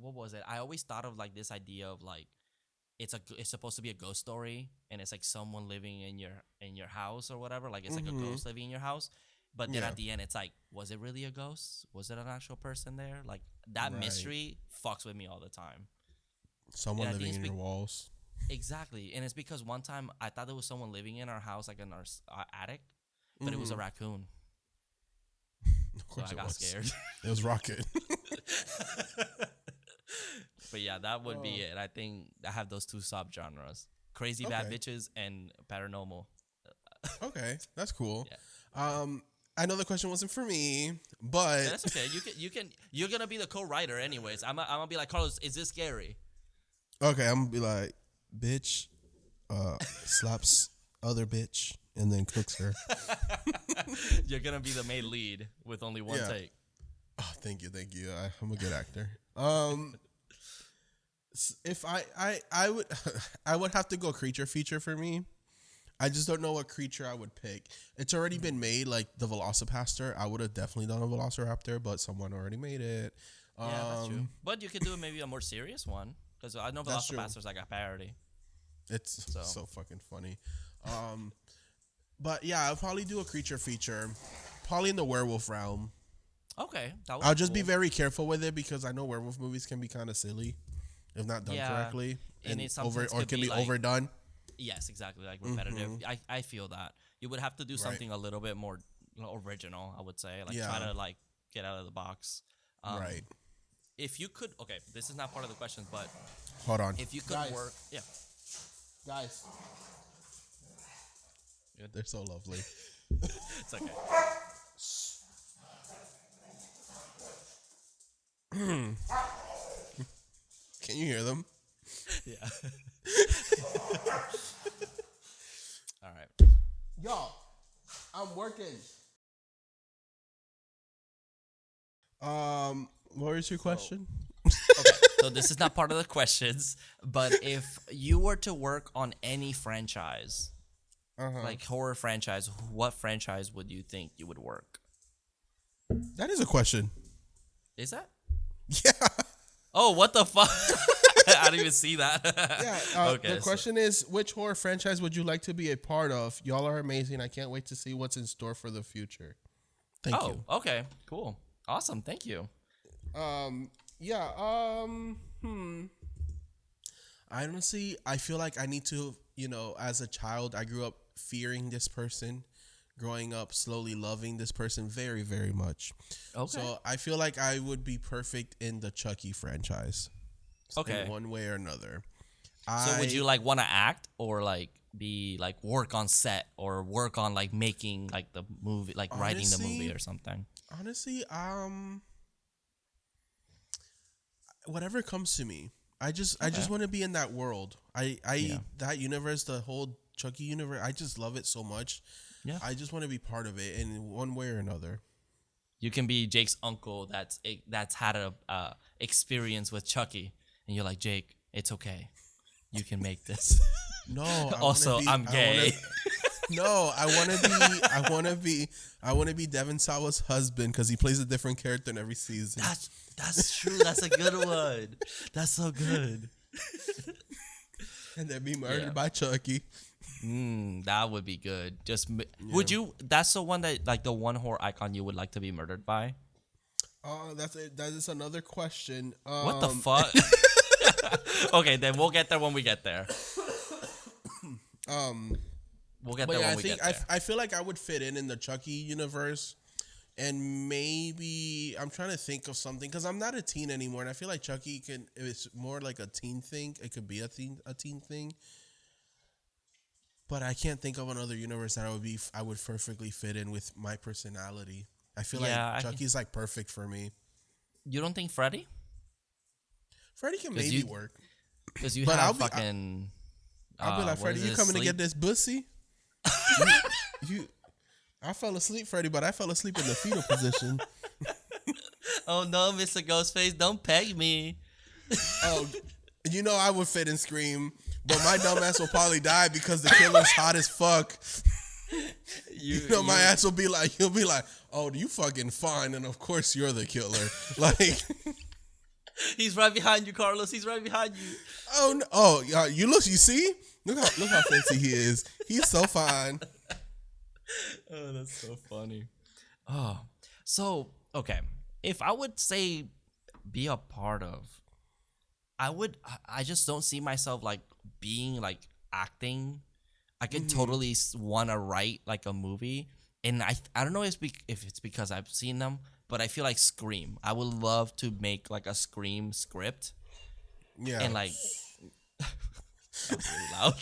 What was it? I always thought of like this idea of like it's supposed to be a ghost story, and it's like someone living in your house or whatever. Like it's like a ghost living in your house. But then Yeah. at the end, it's like, was it really a ghost? Was it an actual person there? Like that Right. mystery fucks with me all the time. Someone And I think living in it's your walls. Exactly, and it's because one time I thought there was someone living in our house, like in our attic, but it was a raccoon. Of So course I got was. scared. It was Rocket. But yeah, that would be it. I think I have those two subgenres: crazy bad Okay. bitches and paranormal. Okay, that's cool. Yeah. I know the question wasn't for me, but Yeah, that's okay. You're gonna be the co-writer anyways. I'm gonna be like, Carlos, is this scary? okay, I'm gonna be like, bitch, slaps other bitch and then cooks her. You're gonna be the main lead with only one Yeah. take. Oh, thank you. I'm a good actor. If I would I would have to go creature feature for me. I just don't know what creature I would pick. It's already been made, like the Velocipaster. I would have definitely done a Velociraptor, but someone already made it. Yeah, that's true. But you could do maybe a more serious one because I know That's true. Velocipastors like a parody. It's So. so fucking funny. But yeah, I'll probably do a creature feature, probably in the werewolf realm. Okay, that would I'll be just be cool. very careful with it because I know werewolf movies can be kind of silly if not done Yeah, correctly, and it sometimes or could can be be like- overdone. Yes, exactly. Like repetitive. I feel that you would have to do something a little bit more original. I would say, like try Yeah. to like get out of the box. Right. If you could, okay, this is not part of the question, but Hold on. if you could Guys. work, yeah, Guys, they're so lovely. it's okay. Can you hear them? Yeah. All right. Y'all, I'm working. What was your question? Okay, so this is not part of the questions, but if you were to work on any franchise, like horror franchise, what franchise would you think you would work? That is a question. Is that? Yeah. Oh, what the fuck? I didn't even see that. Yeah. Okay. The question is, which horror franchise would you like to be a part of? Y'all are amazing. I can't wait to see what's in store for the future. Thank you. Oh, okay. Cool. Awesome. Thank you. Yeah. Honestly, I feel like I need to, as a child, I grew up fearing this person, growing up slowly loving this person very, very much. Okay. So I feel like I would be perfect in the Chucky franchise. Okay. In one way or another. So would you like want to act or like be like work on set or work on like making like the movie, like writing the movie or something? Honestly, whatever comes to me. I just want to be in that world. That universe, the whole Chucky universe, I just love it so much. Yeah. I just want to be part of it in one way or another. You can be Jake's uncle that's had a experience with Chucky, and you're like, Jake, it's okay, you can make this. No. I'm gay. I want to be Devin Sawa's husband because he plays a different character in every season. That's true. That's a good one. That's so good. And then be murdered by Chucky. That would be good. Would you? That's the one that like the one horror icon you would like to be murdered by. That is another question. What the fuck? Okay, then we'll get there when we get there. We'll get there when we get there. I feel like I would fit in the Chucky universe, and maybe I'm trying to think of something because I'm not a teen anymore, and I feel like Chucky it's more like a teen thing. It could be a teen thing. But I can't think of another universe that I would perfectly fit in with my personality. I feel like Chucky's like perfect for me. You don't think Freddy? Freddy can maybe work. Because you have fucking... I'll be like, Freddy, you coming to get this pussy? I fell asleep, Freddy, but I fell asleep in the fetal position. Oh no, Mr. Ghostface, don't peg me. Oh, I would fit in Scream. But my dumb ass will probably die because the killer's hot as fuck. My ass will be like, he'll be like, oh, you fucking fine, and of course you're the killer. Like, he's right behind you, Carlos. He's right behind you. Oh no! Oh, you see? Look how fancy he is. He's so fine. Oh, that's so funny. Oh, so okay. If I would say be a part of, I just don't see myself like being like acting. I could totally want to write like a movie, and I don't know if it's because I've seen them, but I feel like Scream. I would love to make like a Scream script. Yeah, and like that was really loud.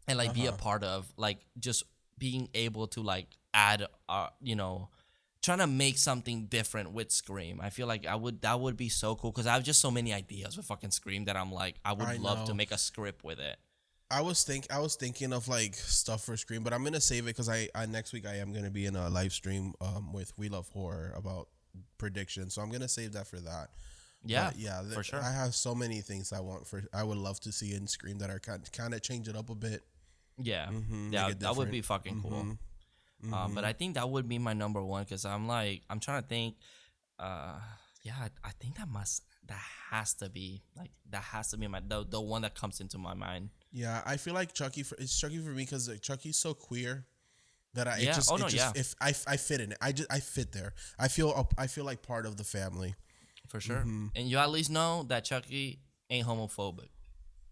And like be a part of like just being able to like add trying to make something different with Scream. I feel like that would be so cool because I have just so many ideas with fucking Scream that I'm like I would love to make a script with it. I was thinking of like stuff for Scream, but I'm gonna save it because I next week I am gonna be in a live stream with We Love Horror about predictions, so I'm gonna save that for that. Yeah, but yeah, for sure. I have so many things I would love to see in Scream that are kind of change it up a bit. Yeah, yeah, that would be fucking cool. But I think that would be my number one because I'm trying to think. I think that has to be my the one that comes into my mind. Yeah, I feel like it's Chucky for me because like, Chucky's so queer that I fit in it. I fit there. I feel like part of the family. For sure. And you at least know that Chucky ain't homophobic.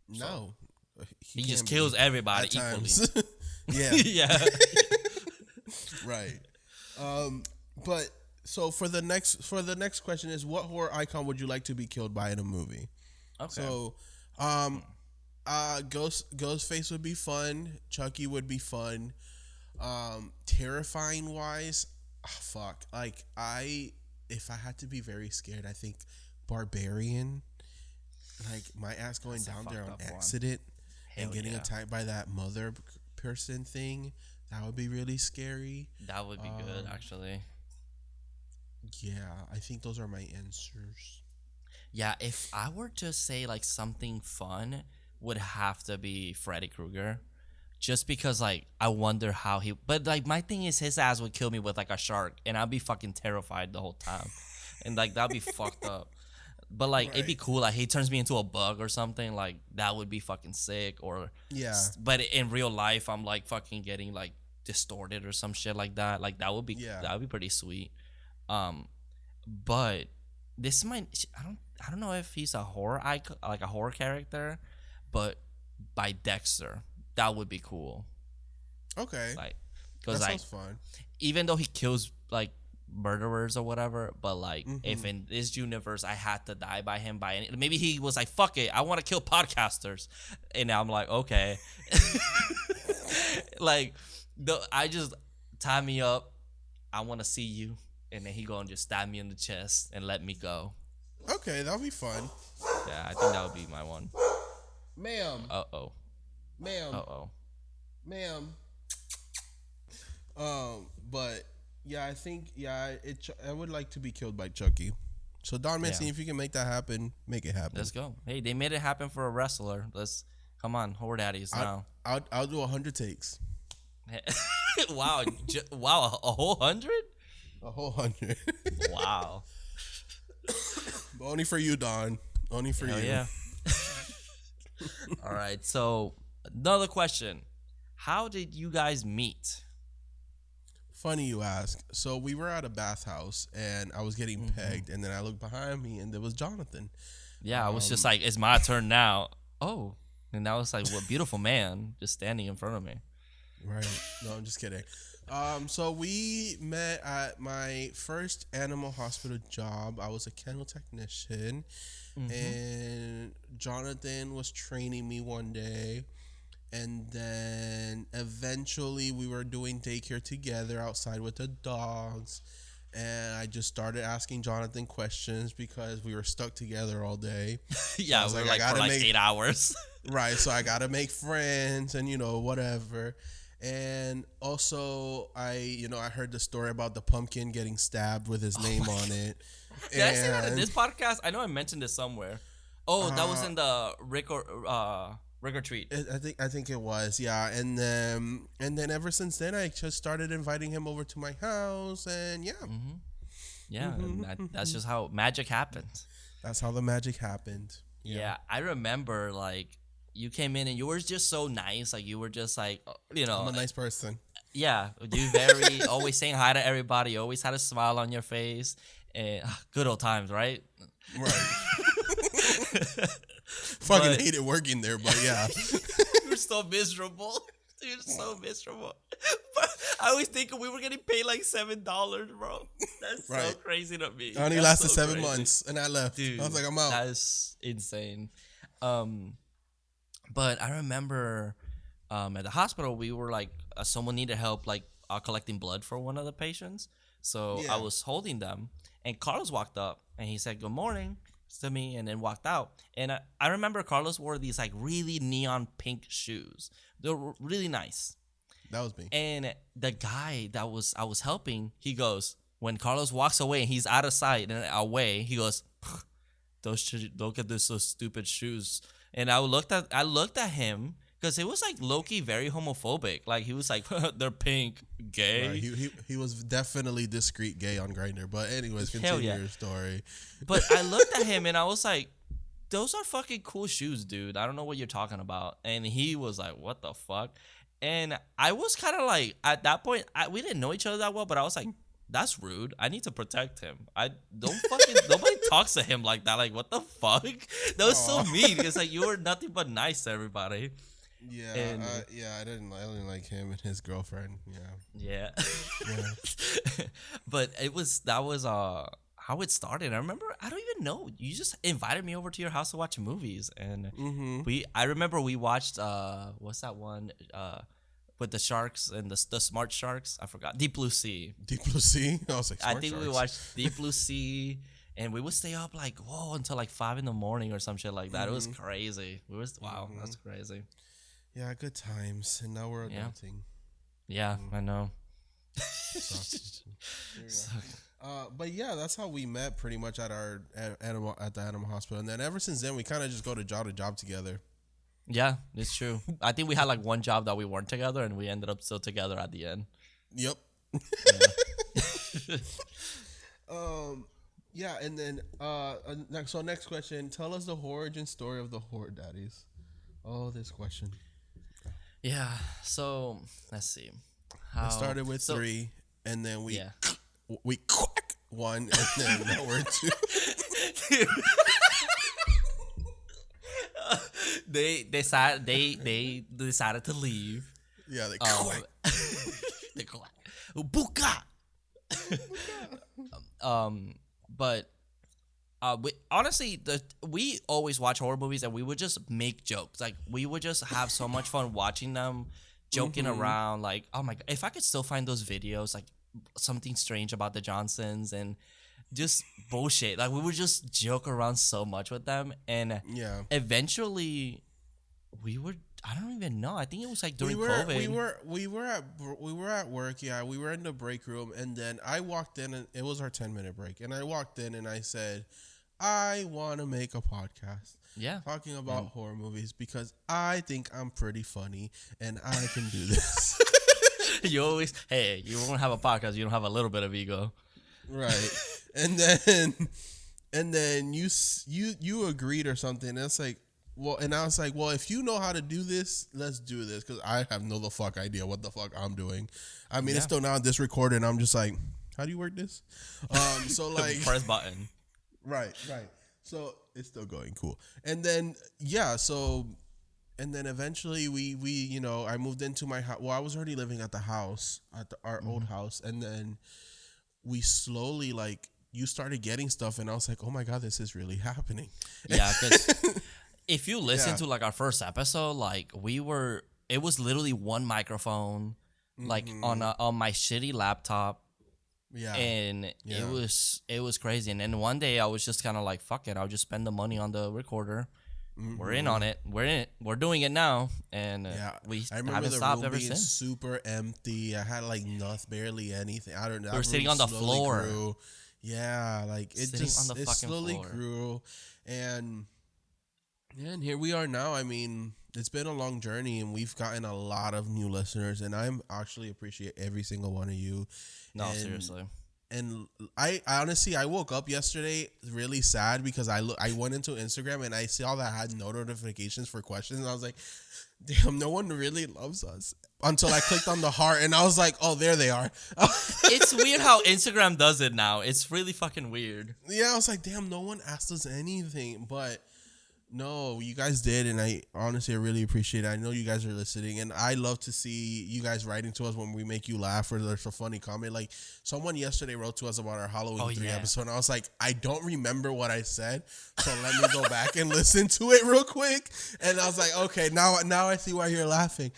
No. He just kills everybody equally. Yeah. Yeah. Right. But so for the next question is, what horror icon would you like to be killed by in a movie? Okay. So Ghostface would be fun. Chucky would be fun. Terrifying wise, fuck. Like if I had to be very scared, I think barbarian, like my ass going That's a down there on fucked up one. accident and Hell getting yeah. attacked by that mother person thing, that would be really scary. That would be good, actually. Yeah, I think those are my answers. Yeah, if I were to say like something fun, would have to be Freddy Krueger. Just because like I wonder how he but like my thing is his ass would kill me with like a shark and I'd be fucking terrified the whole time. And like that'd be fucked up. But like it'd be Right. cool, like he turns me into a bug or something, like that would be fucking sick. Or Yeah. but in real life I'm like fucking getting like distorted or some shit like that. Like that would be Yeah. that would be pretty sweet. But this might I don't know if he's a horror icon, like a horror character, but by Dexter, that would be cool. Okay. Like, That because like sounds fun. even though he kills like murderers or whatever, but like if Mm-hmm. in this universe I had to die by him by any, maybe he was like fuck it, I want to kill podcasters, and I'm like okay, like I just tie me up, I want to see you, and then he go and just stab me in the chest and let me go. Okay, that'll be fun. Yeah, I think that would be my one. Ma'am. Uh-oh. Ma'am. Uh-oh. Ma'am. But yeah, I think I would like to be killed by Chucky. So Don Mancini, Yeah. if you can make that happen, make it happen. Let's go. Hey, they made it happen for a wrestler. Let's come on, Horror Daddies now. I'll do 100 takes. Wow, wow, a whole 100? A whole 100. Wow. But only for you, Don. Only for Hell you. yeah. All right, so another question. How did you guys meet? Funny you ask. So we were at a bathhouse and I was getting pegged, and then I looked behind me and there was Jonathan. Yeah, I was just like, it's my turn now. Oh, and I was like, what beautiful man just standing in front of me. Right. No, I'm just kidding. So we met at my first animal hospital job. I was a kennel technician, and Jonathan was training me one day. And then eventually we were doing daycare together outside with the dogs. And I just started asking Jonathan questions because we were stuck together all day. Yeah, was we were like, I like for gotta like make- 8 hours. Right, so I gotta make friends and whatever. And also I heard the story about the pumpkin getting stabbed with his name on it. Did I say that in And- this podcast? I know I mentioned this somewhere. Oh, that was in the Rick or Treat. I think it was, yeah. And then ever since then I just started inviting him over to my house, and yeah. Yeah, and that's just how magic happens. That's how the magic happened. Yeah, I remember like you came in and you were just so nice. Like you were just like, I'm a nice person. yeah, you very always saying hi to everybody. You always had a smile on your face. And good old times, right? Right. Fucking But- hated working there, but yeah. You're so miserable. You're so miserable. But I always think we were getting paid like $7, bro. That's so Right. crazy to me. I only That's lasted so 7 crazy. months and I left. Dude, I was like, I'm out. That's insane. But I remember at the hospital we were like someone needed help like collecting blood for one of the patients. So Yeah. I was holding them, and Carlos walked up and he said good morning to me and then walked out. And I remember Carlos wore these like really neon pink shoes. They were really nice. That was me. And the guy that I was helping, he goes, when Carlos walks away and he's out of sight and away, he goes, look at those stupid shoes. And I looked at him because it was like low-key very homophobic. Like he was like, they're pink, gay. Right. He was definitely discreet gay on Grindr. But anyways, Hell continue yeah. your story. But I looked at him and I was like, those are fucking cool shoes, dude. I don't know what you're talking about. And he was like, what the fuck? And I was kind of like, at that point, we didn't know each other that well, but I was like, that's rude. I need to protect him. I don't fucking, nobody talks to him like that. Like, what the fuck? That was so mean. It's like, you were nothing but nice to everybody. Yeah, And- I didn't like him and his girlfriend. Yeah. Yeah. But that was how it started. I remember, I don't even know. You just invited me over to your house to watch movies, and I remember we watched what's that one with the sharks and the smart sharks? I forgot. Deep Blue Sea. Deep Blue Sea. I was like, I Smart think we Sharks. watched Deep Blue Sea, and we would stay up like until like 5 in the morning or some shit like that. It was crazy. Wow, that's crazy. Yeah, good times. And now we're Yeah. adulting. Yeah, I know. But yeah, that's how we met pretty much at the animal hospital. And then ever since then, we kind of just go to job together. Yeah, it's true. I think we had like one job that we weren't together, and we ended up still together at the end. Yep. Yeah. Yeah, and then next question. Tell us the origin story of the Horror Daddies. Oh, this question. Yeah. So let's see. It started with 3, and then we Yeah. we quack 1, and then now we're 2. They decided to leave. Yeah, they quack. They quack. Buka. But honestly, we always watch horror movies, and we would just make jokes. Like, we would just have so much fun watching them, joking around. Like, oh my god, if I could still find those videos, like something strange about the Johnsons and just bullshit. Like, we would just joke around so much with them, and eventually we were. I don't even know. I think it was like during COVID. We were at work. Yeah, we were in the break room, and then I walked in, and it was our 10-minute break. And I walked in, and I said, "I want to make a podcast, talking about horror movies because I think I'm pretty funny, and I can do this." You won't have a podcast. You don't have a little bit of ego, right? And then you agreed or something. And it's like. Well, and I was like, well, if you know how to do this, let's do this. Because I have no the fuck idea what the fuck I'm doing. I mean, it's still now this recorded, and I'm just like, how do you work this? So like press button. Right. So it's still going cool. And then and then eventually we I moved into my house. Well, I was already living at the house our old house, and then we slowly you started getting stuff, and I was like, oh my god, this is really happening. Yeah, because. If you listen to like our first episode, like it was literally one microphone, like on my shitty laptop. Yeah. And it was crazy. And then one day I was just kind of like, fuck it, I'll just spend the money on the recorder. We're in on it. We're in it. We're doing it now. And we haven't stopped ever since. Super empty. I had like barely anything. I don't know. We were sitting on the floor. Grew. Yeah, like it slowly grew, and here we are now. I mean, it's been a long journey, and we've gotten a lot of new listeners, and I actually appreciate every single one of you. No, seriously. And I honestly, I woke up yesterday really sad because I went into Instagram and I saw that I had no notifications for questions, and I was like, damn, no one really loves us. Until I clicked on the heart, and I was like, oh, there they are. It's weird how Instagram does it now. It's really fucking weird. Yeah, I was like, damn, no one asked us anything, but no, you guys did, and I honestly really appreciate it. I know you guys are listening, and I love to see you guys writing to us when we make you laugh or there's a funny comment. Like, someone yesterday wrote to us about our Halloween 3 episode, and I was like, I don't remember what I said, so let me go back and listen to it real quick. And I was like, okay, now I see why you're laughing.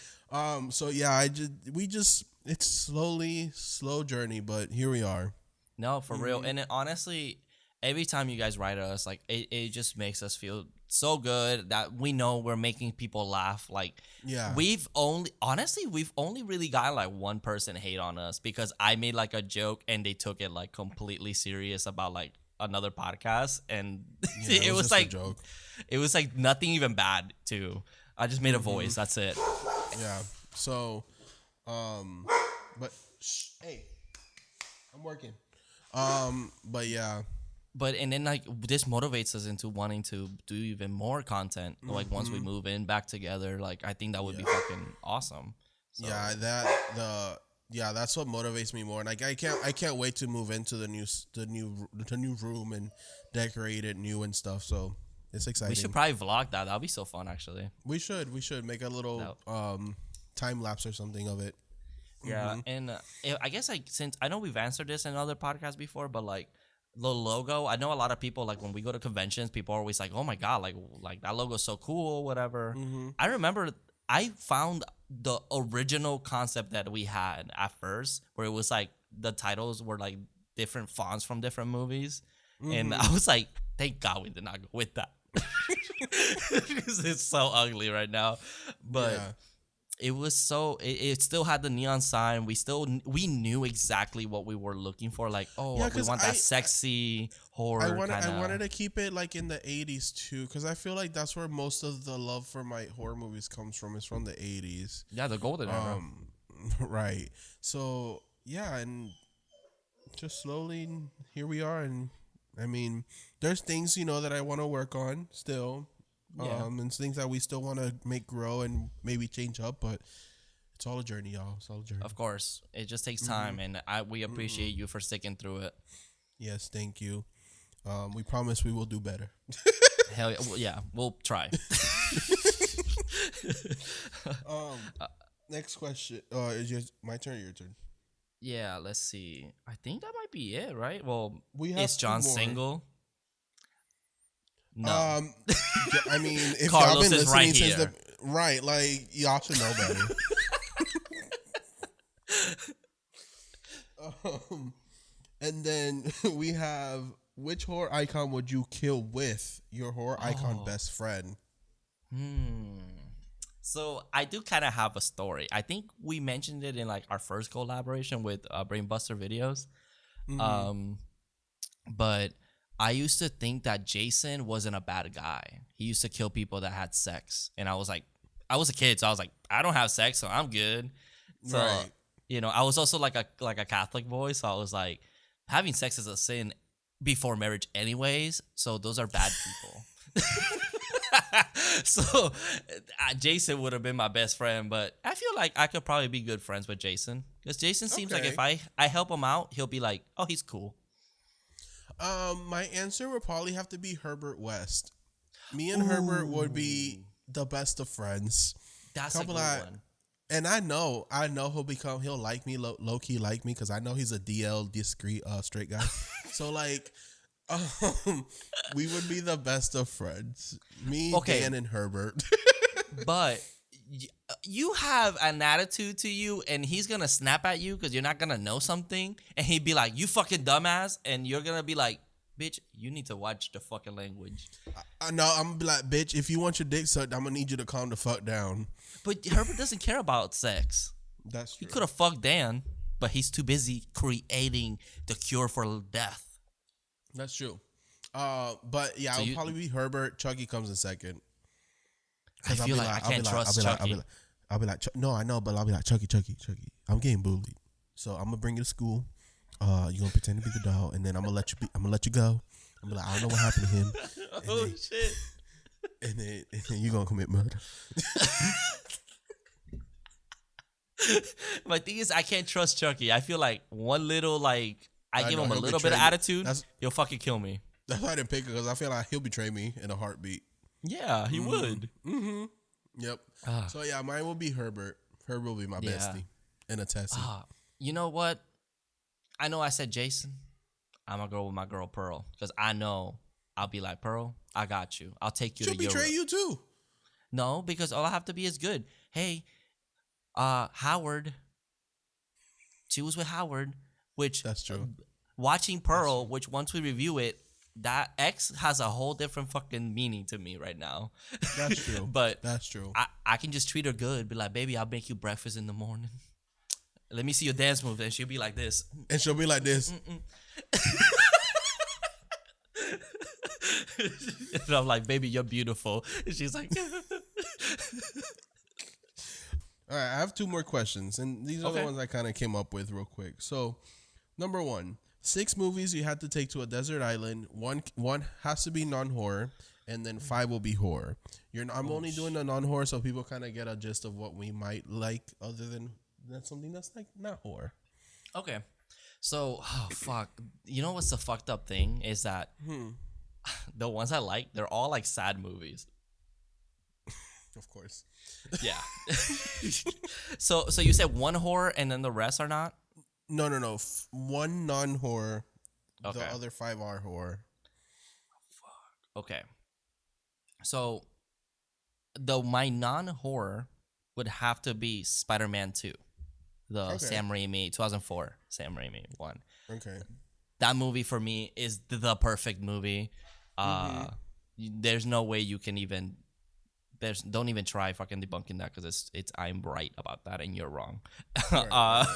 So yeah, it's slow journey, but here we are. No, for real. And honestly, every time you guys write us, like it just makes us feel so good that we know we're making people laugh. Like, we've only really got like one person hate on us because I made like a joke and they took it like completely serious about like another podcast, and it was like a joke. It was like nothing even bad too. I just made a voice. That's it. Yeah. So, but hey, I'm working. But yeah. And then like this motivates us into wanting to do even more content. Like once we move in back together, like I think that would be fucking awesome. So. Yeah, that's what motivates me more. Like I can't wait to move into the new room and decorate it new and stuff. So it's exciting. We should probably vlog that. That'll be so fun, actually. We should make a little time lapse or something of it. Yeah, and I guess like since I know we've answered this in other podcasts before, but like. The logo, I know a lot of people, like when we go to conventions, people are always like, oh my god, like that logo's so cool, whatever. I remember I found the original concept that we had at first, where it was like the titles were like different fonts from different movies, And I was like, thank God we did not go with that. Because it's so ugly right now. But Yeah. it was so it still had the neon sign. We knew exactly what we were looking for. Like, oh, Yeah, we 'cause want that sexy horror kind I wanted of. to keep it like in the 80s too, because I feel like that's where most of the love for my horror movies comes from. Is from the 80s. Yeah, the golden era. Right. So yeah, and just slowly here we are, and I mean, there's things that I want to work on still, Yeah. and things that we still want to make grow and maybe change up, but it's all a journey, y'all. It's all a journey. Of course, it just takes time, and we appreciate you for sticking through it. Yes, thank you. We promise we will do better. Hell yeah, we'll try. Next question. Is my turn or your turn? Yeah, let's see. I think that might be it, right? Well, We have is John two more. single? No. I mean, if Carlos y'all been is listening right since here. right, like y'all should know better. And then we have, which horror icon would you kill with your horror icon best friend? So I do kind of have a story. I think we mentioned it in like our first collaboration with Brainbuster Videos. But I used to think that Jason wasn't a bad guy. He used to kill people that had sex, and I was like, I was a kid, so I was like, I don't have sex, so I'm good. So Right. I was also like a Catholic boy, so I was like, having sex is a sin before marriage, anyways. So those are bad people. So Jason would have been my best friend, but I feel like I could probably be good friends with Jason, because Jason seems like if I help him out, he'll be like, oh, he's cool. My answer would probably have to be Herbert West. Me and Herbert would be the best of friends. That's a good one. And I know he'll like me, low key like me, because I know he's a DL, discreet, straight guy. So like, we would be the best of friends. Me, Dan, and Herbert. But you have an attitude to you, and he's gonna snap at you because you're not gonna know something, and he'd be like, "You fucking dumbass," and you're gonna be like, "Bitch, you need to watch the fucking language." No, I'm gonna be like, bitch, if you want your dick sucked, I'm gonna need you to calm the fuck down. But Herbert doesn't care about sex. That's true. He could have fucked Dan, but he's too busy creating the cure for death. That's true. But yeah, I'll probably be Herbert. Chucky comes in second. I feel like I can't trust Chucky. I'll be like, no, I know, but I'll be like, Chucky. I'm getting bullied, so I'm gonna bring you to school. You're gonna pretend to be the dog, and then I'm gonna let you go. I'm gonna be like, I don't know what happened to him. And Shit! And then you're gonna commit murder. My thing is, I can't trust Chucky. I feel like one little I give him a little bit of betray me. attitude, he'll fucking kill me. That's why I didn't pick it, because I feel like he'll betray me in a heartbeat. Yeah, he would. Yep. So yeah, mine will be Herbert. Herbert will be my bestie and a Tessie. You know what? I know I said Jason. I'm gonna go with my girl Pearl, because I know I'll be like, Pearl, I got you. I'll take you She'll to Europe. betray you too. No, because all I have to be is good. Hey, Howard. She was with Howard, which That's true. Watching Pearl, which once we review it, that X has a whole different fucking meaning to me right now. That's true. But that's true. I can just treat her good. Be like, baby, I'll make you breakfast in the morning. Let me see your dance move. And she'll be like this. And she'll be like this. And I'm like, baby, you're beautiful. And she's like, All right, I have two more questions, and these are the ones I kind of came up with real quick. So, number 1, 6 movies you had to take to a desert island. One has to be non-horror, and then 5 will be horror. I'm only doing the non-horror so people kind of get a gist of what we might like, other than that's something that's like not horror. Okay. So, fuck. You know what's the fucked up thing is that the ones I like, they're all like sad movies. Of course. Yeah. So you said one horror and then the rest are not? No. One non-horror. Okay. The other 5 are horror. Fuck. Okay. So my non-horror would have to be Spider-Man 2. The Sam Raimi 2004 Sam Raimi one. Okay. that movie for me is the perfect movie. There's no way you can even. Don't even try fucking debunking that because it's I'm right about that and you're wrong. Right.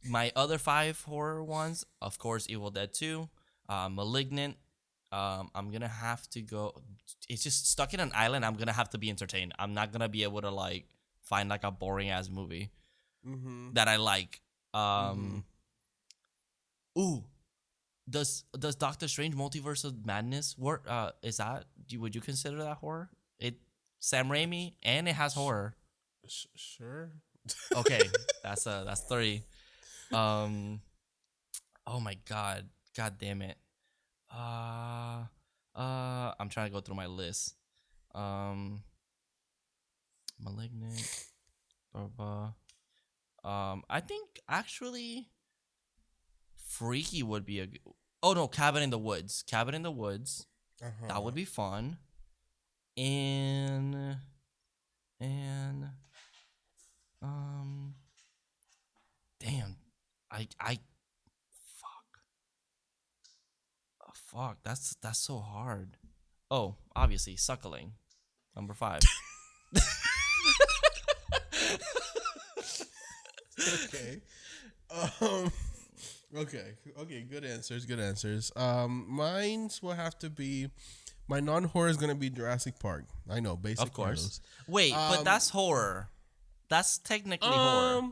My other 5 horror ones, of course, Evil Dead 2, Malignant. I'm gonna have to go. It's just stuck in an island. I'm gonna have to be entertained. I'm not gonna be able to like find like a boring ass movie that I like. Ooh, does Doctor Strange Multiverse of Madness work? Is that would you consider that horror? It Sam Raimi and it has horror. Sure. Okay, that's 3. Oh my god damn it. I'm trying to go through my list. Malignant. I think actually Freaky would be a. Oh no, Cabin in the Woods. Cabin in the Woods. That would be fun. And damn, I fuck. That's so hard. Oh, obviously, Suckling, number 5. Okay. Okay. Good answers. Mine's will have to be. My non-horror is gonna be Jurassic Park. I know, basic. Of course. Heroes. Wait, but that's horror. That's technically horror.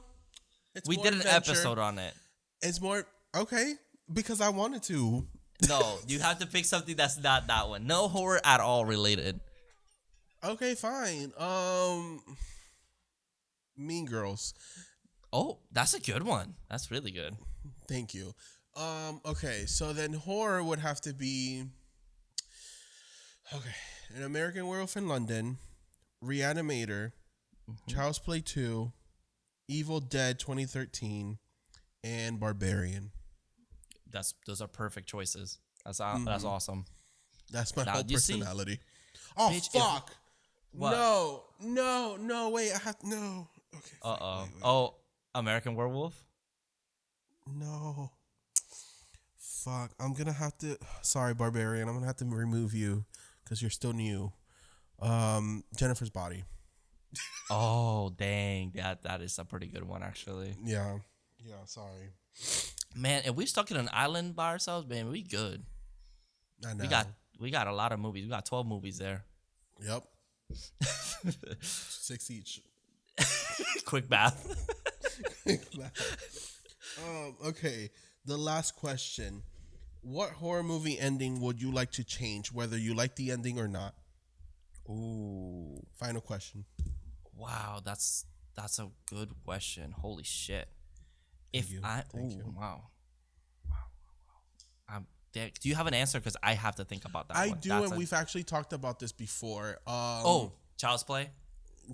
We did an episode on it. It's more okay because I wanted to. No, you have to pick something that's not that one. No horror at all related. Okay, fine. Mean Girls. Oh, that's a good one. That's really good. Thank you. Okay, so then horror would have to be An American Werewolf in London, Reanimator, Child's Play 2, Evil Dead 2013, and Barbarian. Those are perfect choices. That's awesome. That's my whole personality. Oh bitch, fuck! What? No! Wait, I have no. Okay. Wait. Oh, American Werewolf. No. Fuck! I'm gonna have to. Sorry, Barbarian. I'm gonna have to remove you because you're still new. Jennifer's Body. Oh dang! That is a pretty good one actually. Yeah. Sorry. Man, if we stuck in an island by ourselves, man, we good. I know. We got a lot of movies. We got 12 movies there. Yep. 6 each. Quick math. Okay. The last question. What horror movie ending would you like to change, whether you like the ending or not? Ooh. Final question. Wow, that's a good question. Holy shit. Thank you. Wow. Do you have an answer? Because I have to think about that. I do, and we've actually talked about this before. Child's Play?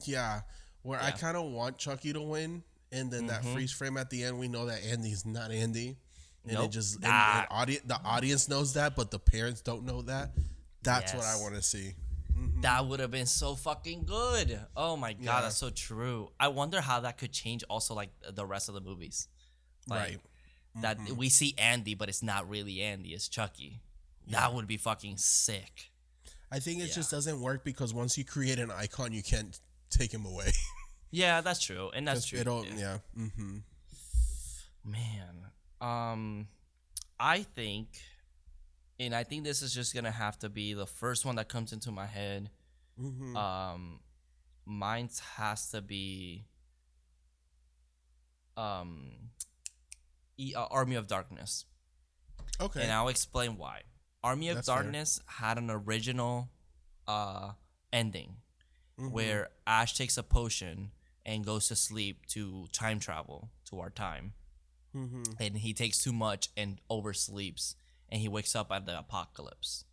Yeah, where I kind of want Chucky to win, and then that freeze frame at the end, we know that Andy's not Andy. And it just the audience knows that, but the parents don't know that. That's what I want to see. That would have been so fucking good. Oh my god, that's so true. I wonder how that could change also like the rest of the movies. Like, right. That we see Andy, but it's not really Andy, it's Chucky. That would be fucking sick. I think it just doesn't work because once you create an icon, you can't take him away. Yeah, that's true. And that's true. Man. I think this is just gonna have to be the first one that comes into my head. Mine has to be Army of Darkness. Okay. And I'll explain why. Army of Darkness had an original ending where Ash takes a potion and goes to sleep to time travel to our time. And he takes too much and oversleeps, and he wakes up at the apocalypse.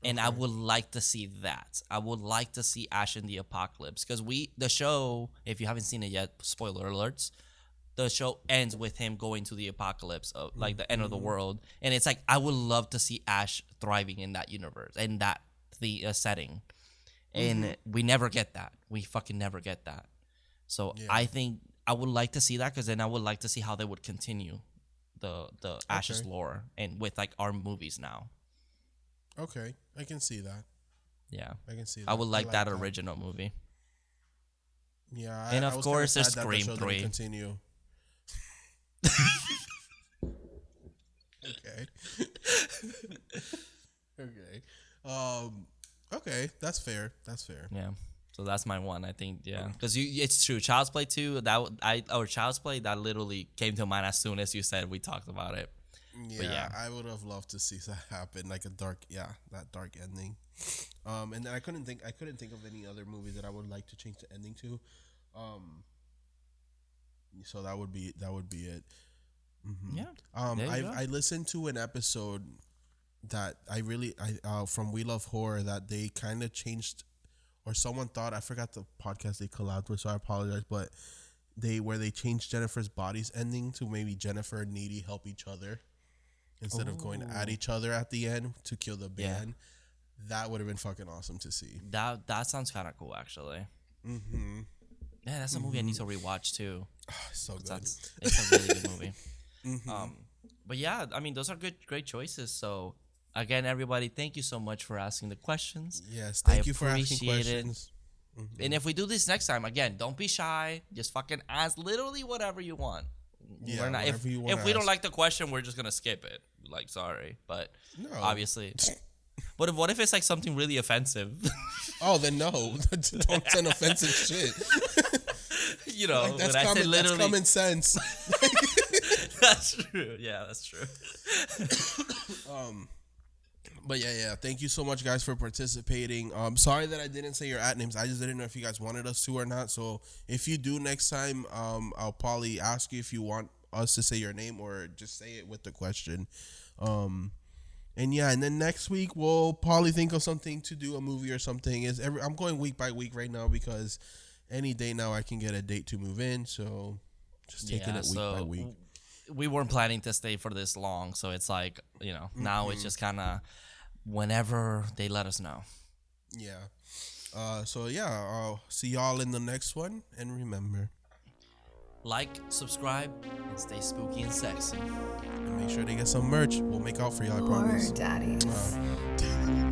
And I would like to see that. I would like to see Ash in the apocalypse because the show, if you haven't seen it yet, spoiler alerts, the show ends with him going to the apocalypse, like the end of the world. And it's like, I would love to see Ash thriving in that universe and that setting. And we never get that. We fucking never get that. So I think I would like to see that because then I would like to see how they would continue the Ash's lore and with like our movies now. Okay, I can see that. Yeah, I can see that. I would like that original movie. Yeah, and I of was course kinda there's sad that the Scream show didn't 3. Continue. Okay. Okay, that's fair. That's fair. Yeah. So that's my one, I think. Yeah, because it's true. Child's Play 2. Or Child's Play, that literally came to mind as soon as you said we talked about it. Yeah, I would have loved to see that happen, like that dark ending. And then I couldn't think of any other movie that I would like to change the ending to. So that would be it. Mm-hmm. Yeah. I listened to an episode that I from We Love Horror that they kind of changed, or someone thought, I forgot the podcast they collabed with, so I apologize, but they changed Jennifer's body's ending to maybe Jennifer and Needy help each other instead of going at each other at the end to kill the band. Yeah. That would have been fucking awesome to see. That sounds kind of cool, actually. Mm-hmm. Yeah, that's a movie I need to rewatch too. So good. It's a really good movie. Mm-hmm. But yeah, I mean, those are great choices. So again, everybody, thank you so much for asking the questions. Yes, thank you for asking questions. Mm-hmm. And if we do this next time, again, don't be shy. Just fucking ask literally whatever you want. Yeah, we're not, if we don't like the question, we're just gonna skip it. Like, sorry, but obviously. But what if it's like something really offensive? Oh, then no. Don't send offensive shit. You know, like, that's common sense. That's true. Yeah, that's true. But yeah. Thank you so much, guys, for participating. Sorry that I didn't say your @names. I just didn't know if you guys wanted us to or not. So if you do next time, I'll probably ask you if you want us to say your name or just say it with the question. And then next week we'll probably think of something to do, a movie or something. I'm going week by week right now because any day now I can get a date to move in. So just taking it week by week. We weren't planning to stay for this long, so it's like, now it's just kind of whenever they let us know. Yeah. I'll see y'all in the next one, and remember, like, subscribe, and stay spooky and sexy. And make sure to get some merch. We'll make out for y'all, I promise. Horror Daddies.